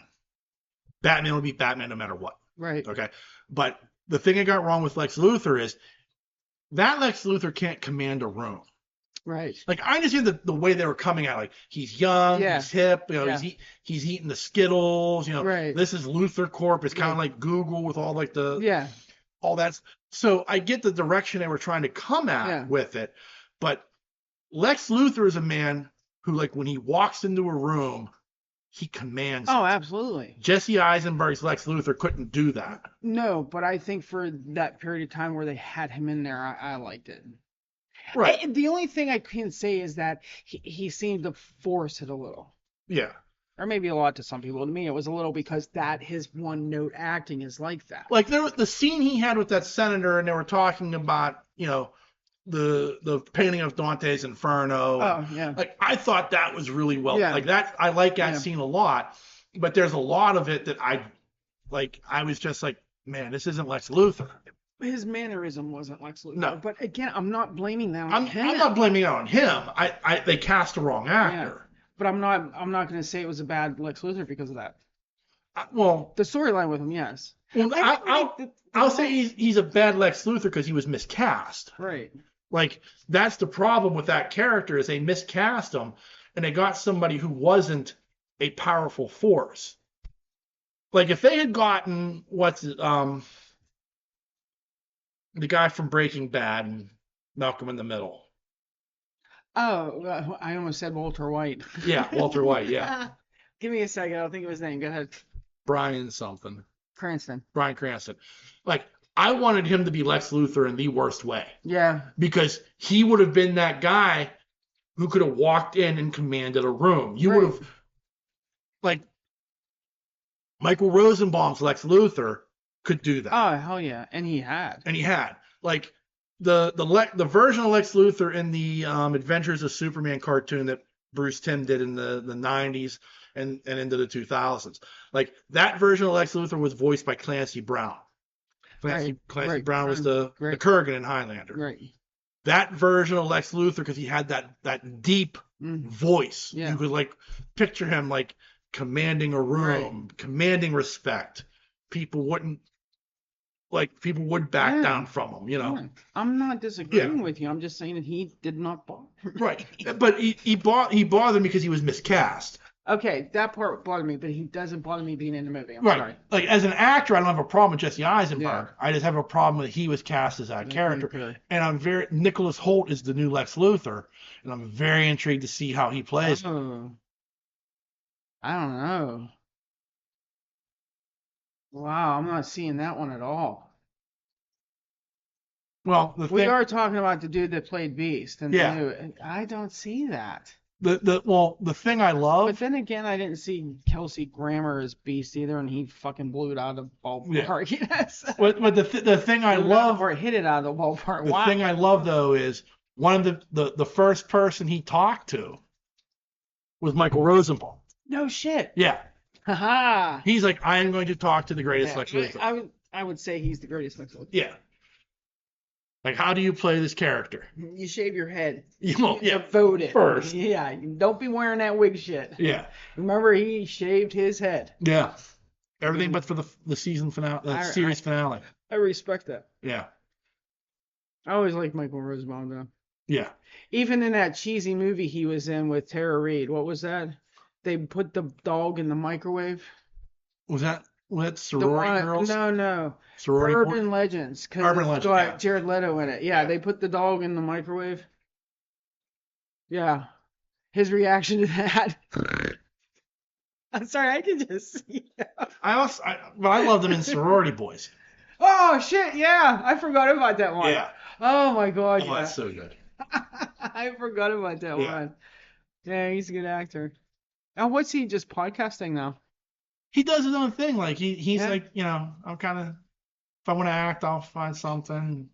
Speaker 1: Batman will be Batman no matter what.
Speaker 2: Right.
Speaker 1: Okay. But the thing I got wrong with Lex Luthor is that Lex Luthor can't command a room.
Speaker 2: Right.
Speaker 1: Like I understand the way they were coming at, like he's young,
Speaker 2: Yeah.
Speaker 1: he's hip,
Speaker 2: Yeah.
Speaker 1: he's eating the Skittles,
Speaker 2: Right.
Speaker 1: This is Luthor Corp. It's kind of
Speaker 2: Right.
Speaker 1: like Google with all like
Speaker 2: Yeah.
Speaker 1: all that. So I get the direction they were trying to come at
Speaker 2: Yeah.
Speaker 1: with it, but Lex Luthor is a man who, like, when he walks into a room, he commands
Speaker 2: Oh,
Speaker 1: it.
Speaker 2: absolutely.
Speaker 1: Jesse Eisenberg's Lex Luthor couldn't do that.
Speaker 2: No, but I think for that period of time where they had him in there, I liked it.
Speaker 1: Right.
Speaker 2: The only thing I can say is that he seemed to force it a little.
Speaker 1: Yeah.
Speaker 2: Or maybe a lot to some people. To me, it was a little because that his one note acting is like that.
Speaker 1: Like there was the scene he had with that senator, and they were talking about, the painting of Dante's Inferno.
Speaker 2: Oh, yeah.
Speaker 1: Like I thought that was really well.
Speaker 2: Yeah.
Speaker 1: Like that, I like that
Speaker 2: Yeah.
Speaker 1: scene a lot. But there's a lot of it that I was just like, man, this isn't Lex Luthor.
Speaker 2: His mannerism wasn't Lex Luthor.
Speaker 1: No.
Speaker 2: But again, I'm not blaming that on him.
Speaker 1: I'm not blaming it on him. They cast the wrong actor.
Speaker 2: But I'm not going to say it was a bad Lex Luthor because of that.
Speaker 1: Well,
Speaker 2: The storyline with him, yes.
Speaker 1: well I'll say he's a bad Lex Luthor because he was miscast.
Speaker 2: Right.
Speaker 1: Like that's the problem with that character is they miscast him and they got somebody who wasn't a powerful force. Like if they had gotten the guy from Breaking Bad and Malcolm in the Middle.
Speaker 2: Oh, I almost said Walter White.
Speaker 1: Yeah, Walter White. Yeah.
Speaker 2: Give me a second. I'll think of his name. Go ahead.
Speaker 1: Brian something.
Speaker 2: Cranston.
Speaker 1: Bryan Cranston. Like I wanted him to be Lex Luthor in the worst way.
Speaker 2: Yeah.
Speaker 1: Because he would have been that guy who could have walked in and commanded a room. You would have, like, Michael Rosenbaum's Lex Luthor could do that.
Speaker 2: Oh, hell yeah. And he had.
Speaker 1: Like, the version of Lex Luthor in the Adventures of Superman cartoon that Bruce Timm did in the 90s and into the 2000s. Like, that version of Lex Luthor was voiced by Clancy Brown. Clancy Brown was the Kurgan in Highlander.
Speaker 2: Right.
Speaker 1: That version of Lex Luthor, because he had that deep voice.
Speaker 2: Yeah.
Speaker 1: You could like picture him like commanding a room, commanding respect. People would back down from him,
Speaker 2: Yeah. I'm not disagreeing with you. I'm just saying that he did not bother.
Speaker 1: Right. But he bothered me because he was miscast.
Speaker 2: Okay, that part bothered me, but he doesn't bother me being in the movie. I'm
Speaker 1: Right.
Speaker 2: sorry.
Speaker 1: Like as an actor, I don't have a problem with Jesse Eisenberg. Yeah. I just have a problem that he was cast as that character.
Speaker 2: Okay.
Speaker 1: And Nicholas Hoult is the new Lex Luthor, and I'm very intrigued to see how he plays.
Speaker 2: Oh. I don't know. Wow, I'm not seeing that one at all.
Speaker 1: Well,
Speaker 2: we are talking about the dude that played Beast, and I don't see that.
Speaker 1: The thing I love.
Speaker 2: But then again, I didn't see Kelsey Grammer as Beast either, and he fucking blew it out of the ballpark.
Speaker 1: Yeah.
Speaker 2: Yes.
Speaker 1: But the thing I love,
Speaker 2: or hit it out of the ballpark.
Speaker 1: The thing I love though is one of the first person he talked to was Michael Rosenbaum.
Speaker 2: No shit.
Speaker 1: Yeah.
Speaker 2: Haha.
Speaker 1: He's like, I am going to talk to the greatest Lex Luthor.
Speaker 2: I would say he's the greatest Lex Luthor.
Speaker 1: Yeah. Like, how do you play this character?
Speaker 2: You shave your head.
Speaker 1: Vote it first.
Speaker 2: Yeah, don't be wearing that wig shit.
Speaker 1: Yeah.
Speaker 2: Remember, he shaved his head.
Speaker 1: Yeah. Everything but for the season finale, series finale.
Speaker 2: I respect that.
Speaker 1: Yeah.
Speaker 2: I always liked Michael Rosenbaum, though.
Speaker 1: Yeah.
Speaker 2: Even in that cheesy movie he was in with Tara Reid, what was that? They put the dog in the microwave.
Speaker 1: Was that Sorority Girls?
Speaker 2: No.
Speaker 1: Sorority
Speaker 2: Urban Legends.
Speaker 1: Urban Legends.
Speaker 2: Got Jared Leto in it. Yeah, they put the dog in the microwave. Yeah. His reaction to that. I'm sorry, I can just see that.
Speaker 1: I loved him in Sorority Boys.
Speaker 2: Oh shit, yeah. I forgot about that one.
Speaker 1: Yeah.
Speaker 2: Oh my god,
Speaker 1: yeah. That's so good.
Speaker 2: I forgot about that one. Yeah, he's a good actor. Now what's he just podcasting now?
Speaker 1: he does his own thing. Like he's
Speaker 2: Yeah.
Speaker 1: like, I'm kind of, if I want to act, I'll find something.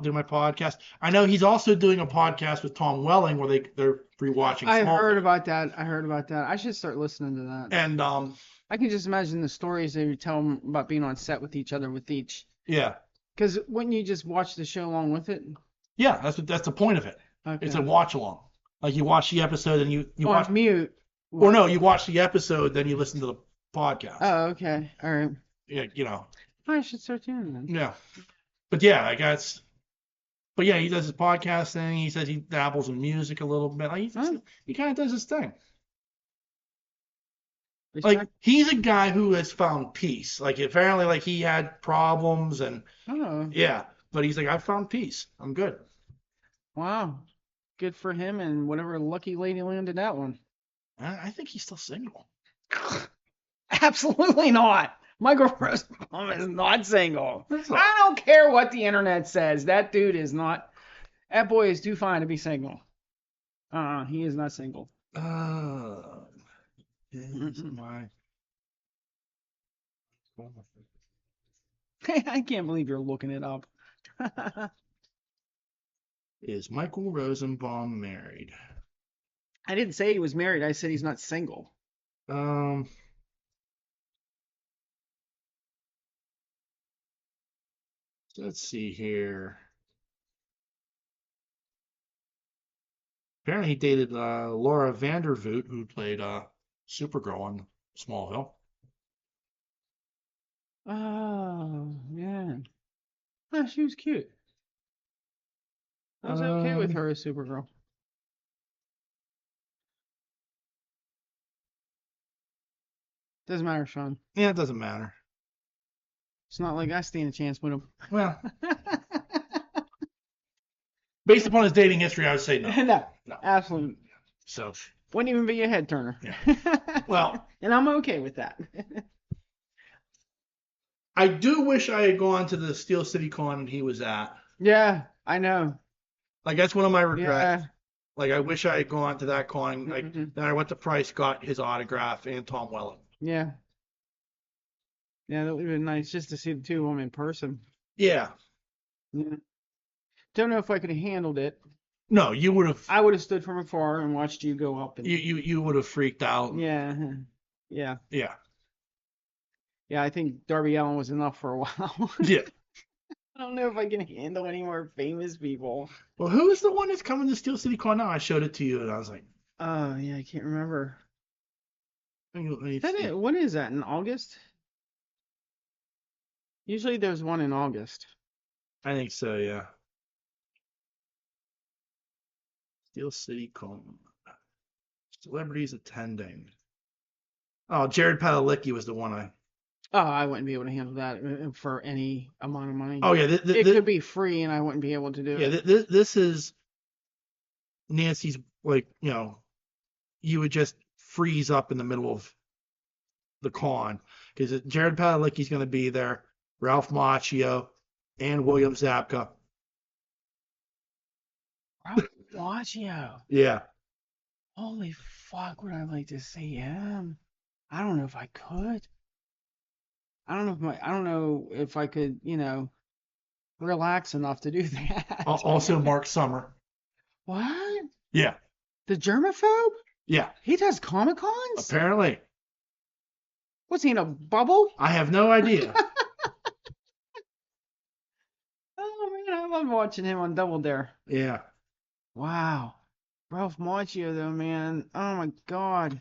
Speaker 1: Do my podcast. I know he's also doing a podcast with Tom Welling where they're rewatching
Speaker 2: I heard
Speaker 1: Smallville.
Speaker 2: about that. I heard about that. I should start listening to that.
Speaker 1: And
Speaker 2: I can just imagine the stories they would tell them about being on set with each other with each.
Speaker 1: yeah,
Speaker 2: Because wouldn't you just watch the show along with it?
Speaker 1: yeah, that's the point of it.
Speaker 2: Okay.
Speaker 1: It's a watch along. Like you watch the episode and you
Speaker 2: On
Speaker 1: watch,
Speaker 2: mute.
Speaker 1: or no, you watch the episode then you listen to the podcast.
Speaker 2: Oh, okay. All right.
Speaker 1: Yeah,
Speaker 2: I should start doing that.
Speaker 1: yeah. But yeah, I guess. But yeah, he does his podcast thing. He says he dabbles in music a little bit. Like he kind of does his thing. Like he's a guy who has found peace. Like apparently, like he had problems and yeah, but he's like, I found peace. I'm good.
Speaker 2: Wow. Good for him and whatever lucky lady landed that one.
Speaker 1: I think he's still single.
Speaker 2: Absolutely not. Michael Rosenbaum is not single. I don't care what the internet says. That dude is not. That boy is too fine to be single. He is not single.
Speaker 1: My.
Speaker 2: I can't believe you're looking it up.
Speaker 1: Is Michael Rosenbaum married?
Speaker 2: I didn't say he was married. I said he's not single.
Speaker 1: Let's see here. Apparently, he dated Laura Vandervoot, who played Supergirl on Smallville.
Speaker 2: Oh, man. Oh, she was cute. I was okay with her as Supergirl. Doesn't matter, Sean.
Speaker 1: Yeah, it doesn't matter.
Speaker 2: It's not like I stand a chance with him.
Speaker 1: Well, based upon his dating history, I would say no.
Speaker 2: No, absolutely.
Speaker 1: So
Speaker 2: wouldn't even be a head turner.
Speaker 1: Yeah. Well,
Speaker 2: and I'm okay with that.
Speaker 1: I do wish I had gone to the Steel City Con he was at.
Speaker 2: Yeah, I know.
Speaker 1: Like that's one of my regrets.
Speaker 2: Yeah.
Speaker 1: Like I wish I had gone to that con. Like
Speaker 2: Mm-hmm.
Speaker 1: then I went to Price, got his autograph, and Tom Welling.
Speaker 2: Yeah. Yeah, that would have been nice just to see the two of them in person.
Speaker 1: Yeah.
Speaker 2: Yeah. Don't know if I could have handled it.
Speaker 1: No, you would have.
Speaker 2: I would have stood from afar and watched you go up. And
Speaker 1: You would have freaked out.
Speaker 2: yeah. Yeah.
Speaker 1: Yeah.
Speaker 2: Yeah, I think Darby Allin was enough for a while.
Speaker 1: Yeah.
Speaker 2: I don't know if I can handle any more famous people.
Speaker 1: Well, who is the one that's coming to Steel City Con now? I showed it to you, and I was like,
Speaker 2: Oh, yeah, I can't remember.
Speaker 1: Is
Speaker 2: that it? When is that? In August? Usually there's one in August.
Speaker 1: I think so, yeah. Steel City Con. Celebrities attending. Oh, Jared Padalecki was the one I.
Speaker 2: Oh, I wouldn't be able to handle that for any amount of money.
Speaker 1: Oh, yeah.
Speaker 2: It could be free, and I wouldn't be able to do it.
Speaker 1: Yeah, this is Nancy's, like, you would just freeze up in the middle of the con because Jared Padalecki's going to be there, Ralph Macchio, and William Zabka.
Speaker 2: Ralph Macchio.
Speaker 1: Yeah.
Speaker 2: Holy fuck, would I like to see him? I don't know if I could. I don't know if I could, relax enough to do that.
Speaker 1: Also, Mark Summer.
Speaker 2: What?
Speaker 1: Yeah.
Speaker 2: The germaphobe?
Speaker 1: Yeah.
Speaker 2: He does Comic Cons?
Speaker 1: Apparently.
Speaker 2: What's he in a bubble?
Speaker 1: I have no idea.
Speaker 2: Oh man, I love watching him on Double Dare.
Speaker 1: Yeah.
Speaker 2: Wow. Ralph Macchio though, man. Oh my god.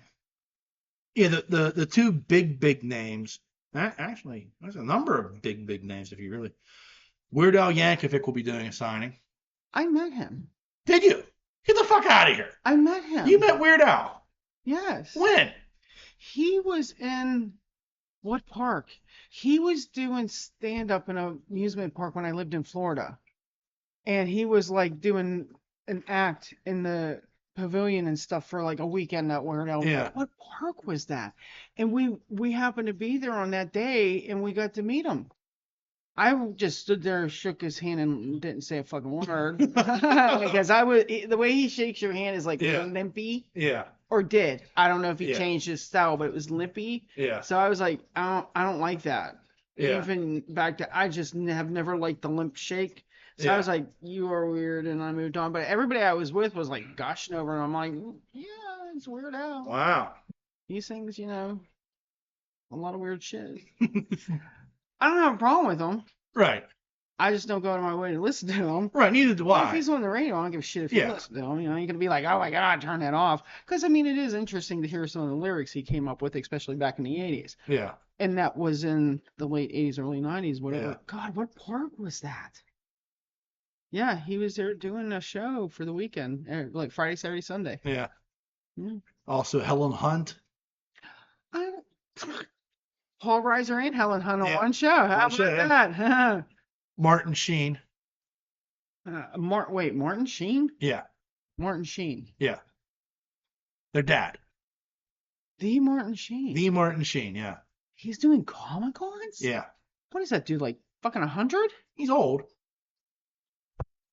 Speaker 1: Yeah, the two big names. Actually, there's a number of big names if you really. Weird Al Yankovic will be doing a signing.
Speaker 2: I met him.
Speaker 1: Did you? Get the fuck out of here.
Speaker 2: I met him.
Speaker 1: You met Weird Al?
Speaker 2: Yes.
Speaker 1: When?
Speaker 2: He was in what park? He was doing stand-up in an amusement park when I lived in Florida. And he was like doing an act in the pavilion and stuff for like a weekend at Weird Al.
Speaker 1: Yeah.
Speaker 2: What park was that? And we happened to be there on that day and we got to meet him. I just stood there, shook his hand, and didn't say a fucking word because the way he shakes your hand is like
Speaker 1: Yeah.
Speaker 2: limpy,
Speaker 1: Yeah.
Speaker 2: or did. I don't know if he
Speaker 1: Yeah.
Speaker 2: changed his style, but it was limpy.
Speaker 1: Yeah.
Speaker 2: So I was like, I don't like that.
Speaker 1: Yeah.
Speaker 2: Even back to, I just have never liked the limp shake. So I was like, you are weird, and I moved on. But everybody I was with was like gushing over, and I'm like, yeah, it's Weird Al.
Speaker 1: Wow.
Speaker 2: He sings, a lot of weird shit. I don't have a problem with him.
Speaker 1: Right.
Speaker 2: I just don't go out of my way to listen to him.
Speaker 1: Right. Neither do
Speaker 2: But if
Speaker 1: I.
Speaker 2: he's on the radio, I don't give a shit if you
Speaker 1: Yeah.
Speaker 2: listen to him. You're gonna be like, oh my god, turn that off. Because I mean, it is interesting to hear some of the lyrics he came up with, especially back in the '80s.
Speaker 1: Yeah.
Speaker 2: And that was in the late '80s, early '90s, whatever.
Speaker 1: Yeah.
Speaker 2: God, what park was that? Yeah, he was there doing a show for the weekend, like Friday, Saturday, Sunday.
Speaker 1: Yeah.
Speaker 2: Yeah.
Speaker 1: Also, Helen Hunt.
Speaker 2: I, Paul Reiser and Helen Hunt on
Speaker 1: Yeah.
Speaker 2: one show. How
Speaker 1: One show,
Speaker 2: about that?
Speaker 1: Martin Sheen.
Speaker 2: Martin Sheen?
Speaker 1: Yeah.
Speaker 2: Martin Sheen.
Speaker 1: Yeah. Their dad.
Speaker 2: The Martin Sheen.
Speaker 1: The Martin Sheen. Yeah.
Speaker 2: He's doing Comic-Cons?
Speaker 1: Yeah.
Speaker 2: What is that dude, like fucking 100?
Speaker 1: He's old.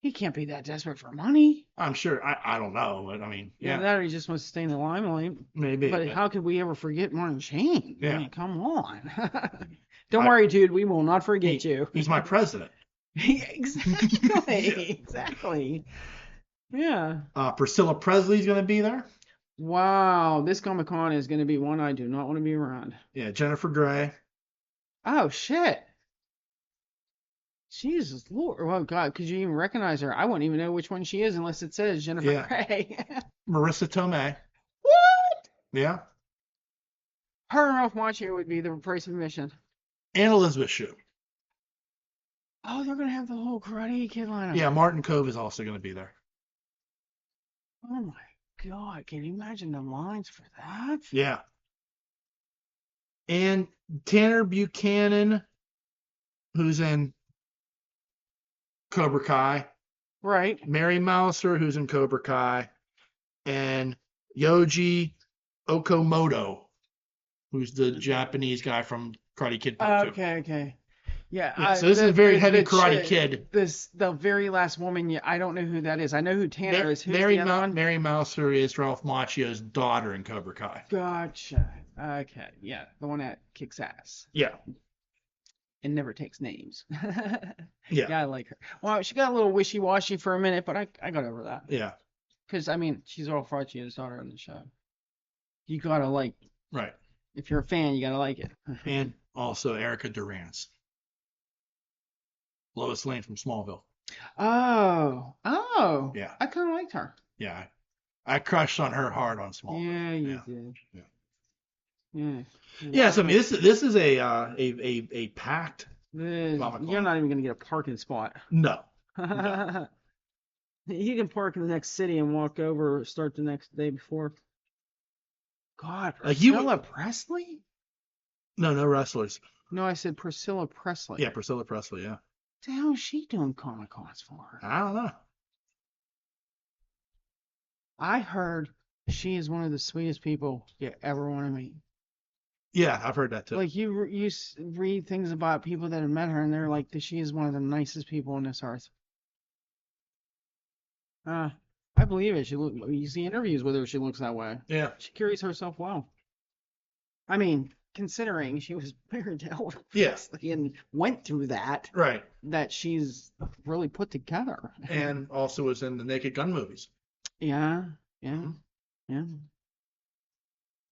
Speaker 2: He can't be that desperate for money.
Speaker 1: I'm sure. I don't know, but I mean, yeah.
Speaker 2: That or he just wants to stay in the limelight.
Speaker 1: Maybe.
Speaker 2: But how could we ever forget Martin Sheen?
Speaker 1: Yeah.
Speaker 2: I mean, come on. Don't worry, dude. We will not forget you.
Speaker 1: He's my president.
Speaker 2: Exactly. Exactly. Yeah.
Speaker 1: Priscilla Presley's going to be there.
Speaker 2: Wow. This Comic-Con is going to be one I do not want to be around.
Speaker 1: Yeah. Jennifer Grey.
Speaker 2: Oh, shit. Jesus Lord. Oh, God. Could you even recognize her? I wouldn't even know which one she is unless it says Jennifer Grey.
Speaker 1: Marissa Tomei.
Speaker 2: What?
Speaker 1: Yeah.
Speaker 2: Her and Ralph Macchio would be the price of admission.
Speaker 1: And Elizabeth Shue.
Speaker 2: Oh, they're going to have the whole Karate Kid lineup.
Speaker 1: Yeah. Martin Cove is also going to be there.
Speaker 2: Oh, my God. Can you imagine the lines for that?
Speaker 1: Yeah. And Tanner Buchanan, who's in Cobra Kai.
Speaker 2: Right.
Speaker 1: Mary Mouser, who's in Cobra Kai. And Yoji Okamoto, who's the Japanese guy from Karate Kid Part 2.
Speaker 2: Okay.
Speaker 1: Yeah, so this is a very heavy Karate Kid.
Speaker 2: The very last woman, I don't know who that is. I know who Tanner is. Who's
Speaker 1: Mary
Speaker 2: the other one?
Speaker 1: Mary Mouser is Ralph Macchio's daughter in Cobra Kai.
Speaker 2: Gotcha. Okay, yeah, the one that kicks ass
Speaker 1: Yeah.
Speaker 2: and never takes names.
Speaker 1: Yeah.
Speaker 2: Yeah, I like her. Well, she got a little wishy-washy for a minute, but I got over that.
Speaker 1: Yeah.
Speaker 2: Because, I mean, she's Ralph Macchio's daughter in the show. You gotta like,
Speaker 1: Right.
Speaker 2: if you're a fan, you gotta like it.
Speaker 1: And also Erica Durance. Lois Lane from Smallville.
Speaker 2: Oh.
Speaker 1: Yeah.
Speaker 2: I kind of liked her.
Speaker 1: Yeah. I crushed on her hard on Smallville.
Speaker 2: Yeah, you did.
Speaker 1: Yeah.
Speaker 2: Yeah.
Speaker 1: Yeah, so I mean, this is a packed.
Speaker 2: You're
Speaker 1: Comic-Con.
Speaker 2: not even gonna get a parking spot.
Speaker 1: No.
Speaker 2: You can park in the next city and walk over, start the next day before. God,
Speaker 1: Like you-
Speaker 2: Priscilla Presley?
Speaker 1: No wrestlers.
Speaker 2: No, I said Priscilla Presley.
Speaker 1: Yeah, Priscilla Presley. Yeah.
Speaker 2: What the hell is she doing Comic-Cons for?
Speaker 1: I don't know.
Speaker 2: I heard she is one of the sweetest people you ever want to meet.
Speaker 1: Yeah, I've heard that too.
Speaker 2: Like you read things about people that have met her, and they're like, she is one of the nicest people on this earth. I believe it. You see interviews with her, she looks that way.
Speaker 1: Yeah.
Speaker 2: She carries herself well. I mean, considering she was married to Elvis
Speaker 1: Yeah.
Speaker 2: Presley and went through that,
Speaker 1: Right.
Speaker 2: that she's really put together.
Speaker 1: And also was in the Naked Gun movies.
Speaker 2: Yeah.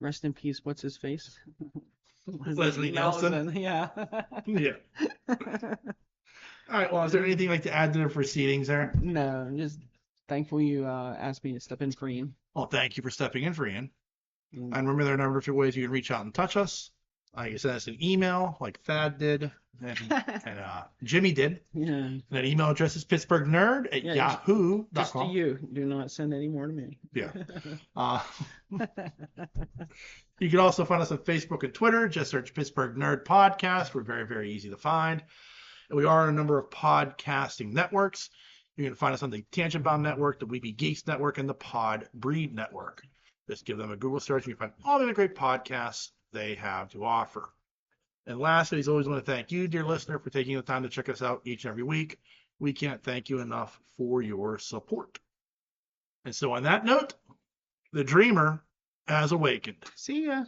Speaker 2: Rest in peace. What's his face?
Speaker 1: Leslie Nielsen.
Speaker 2: Yeah.
Speaker 1: Yeah. All right. Well, is there anything you'd like to add to the proceedings there?
Speaker 2: No, I'm just thankful you asked me to step in for Ian.
Speaker 1: Well, thank you for stepping in for Ian.
Speaker 2: Mm.
Speaker 1: And remember, there are a number of different ways you can reach out and touch us. You can send us an email like Thad did and Jimmy did.
Speaker 2: Yeah.
Speaker 1: And that email address is pittsburghnerd@yahoo.com.
Speaker 2: Just to you. Do not send any more to me.
Speaker 1: Yeah. You can also find us on Facebook and Twitter. Just search Pittsburgh Nerd Podcast. We're very, very easy to find. And we are on a number of podcasting networks. You can find us on the Tangent Bound Network, the Weepy Geeks Network, and the Pod Breed Network. Just give them a Google search. You can find all the great podcasts they have to offer. And lastly, as always, want to thank you, dear listener, for taking the time to check us out each and every week. We can't thank you enough for your support. And so on that note, the dreamer has awakened.
Speaker 2: See ya.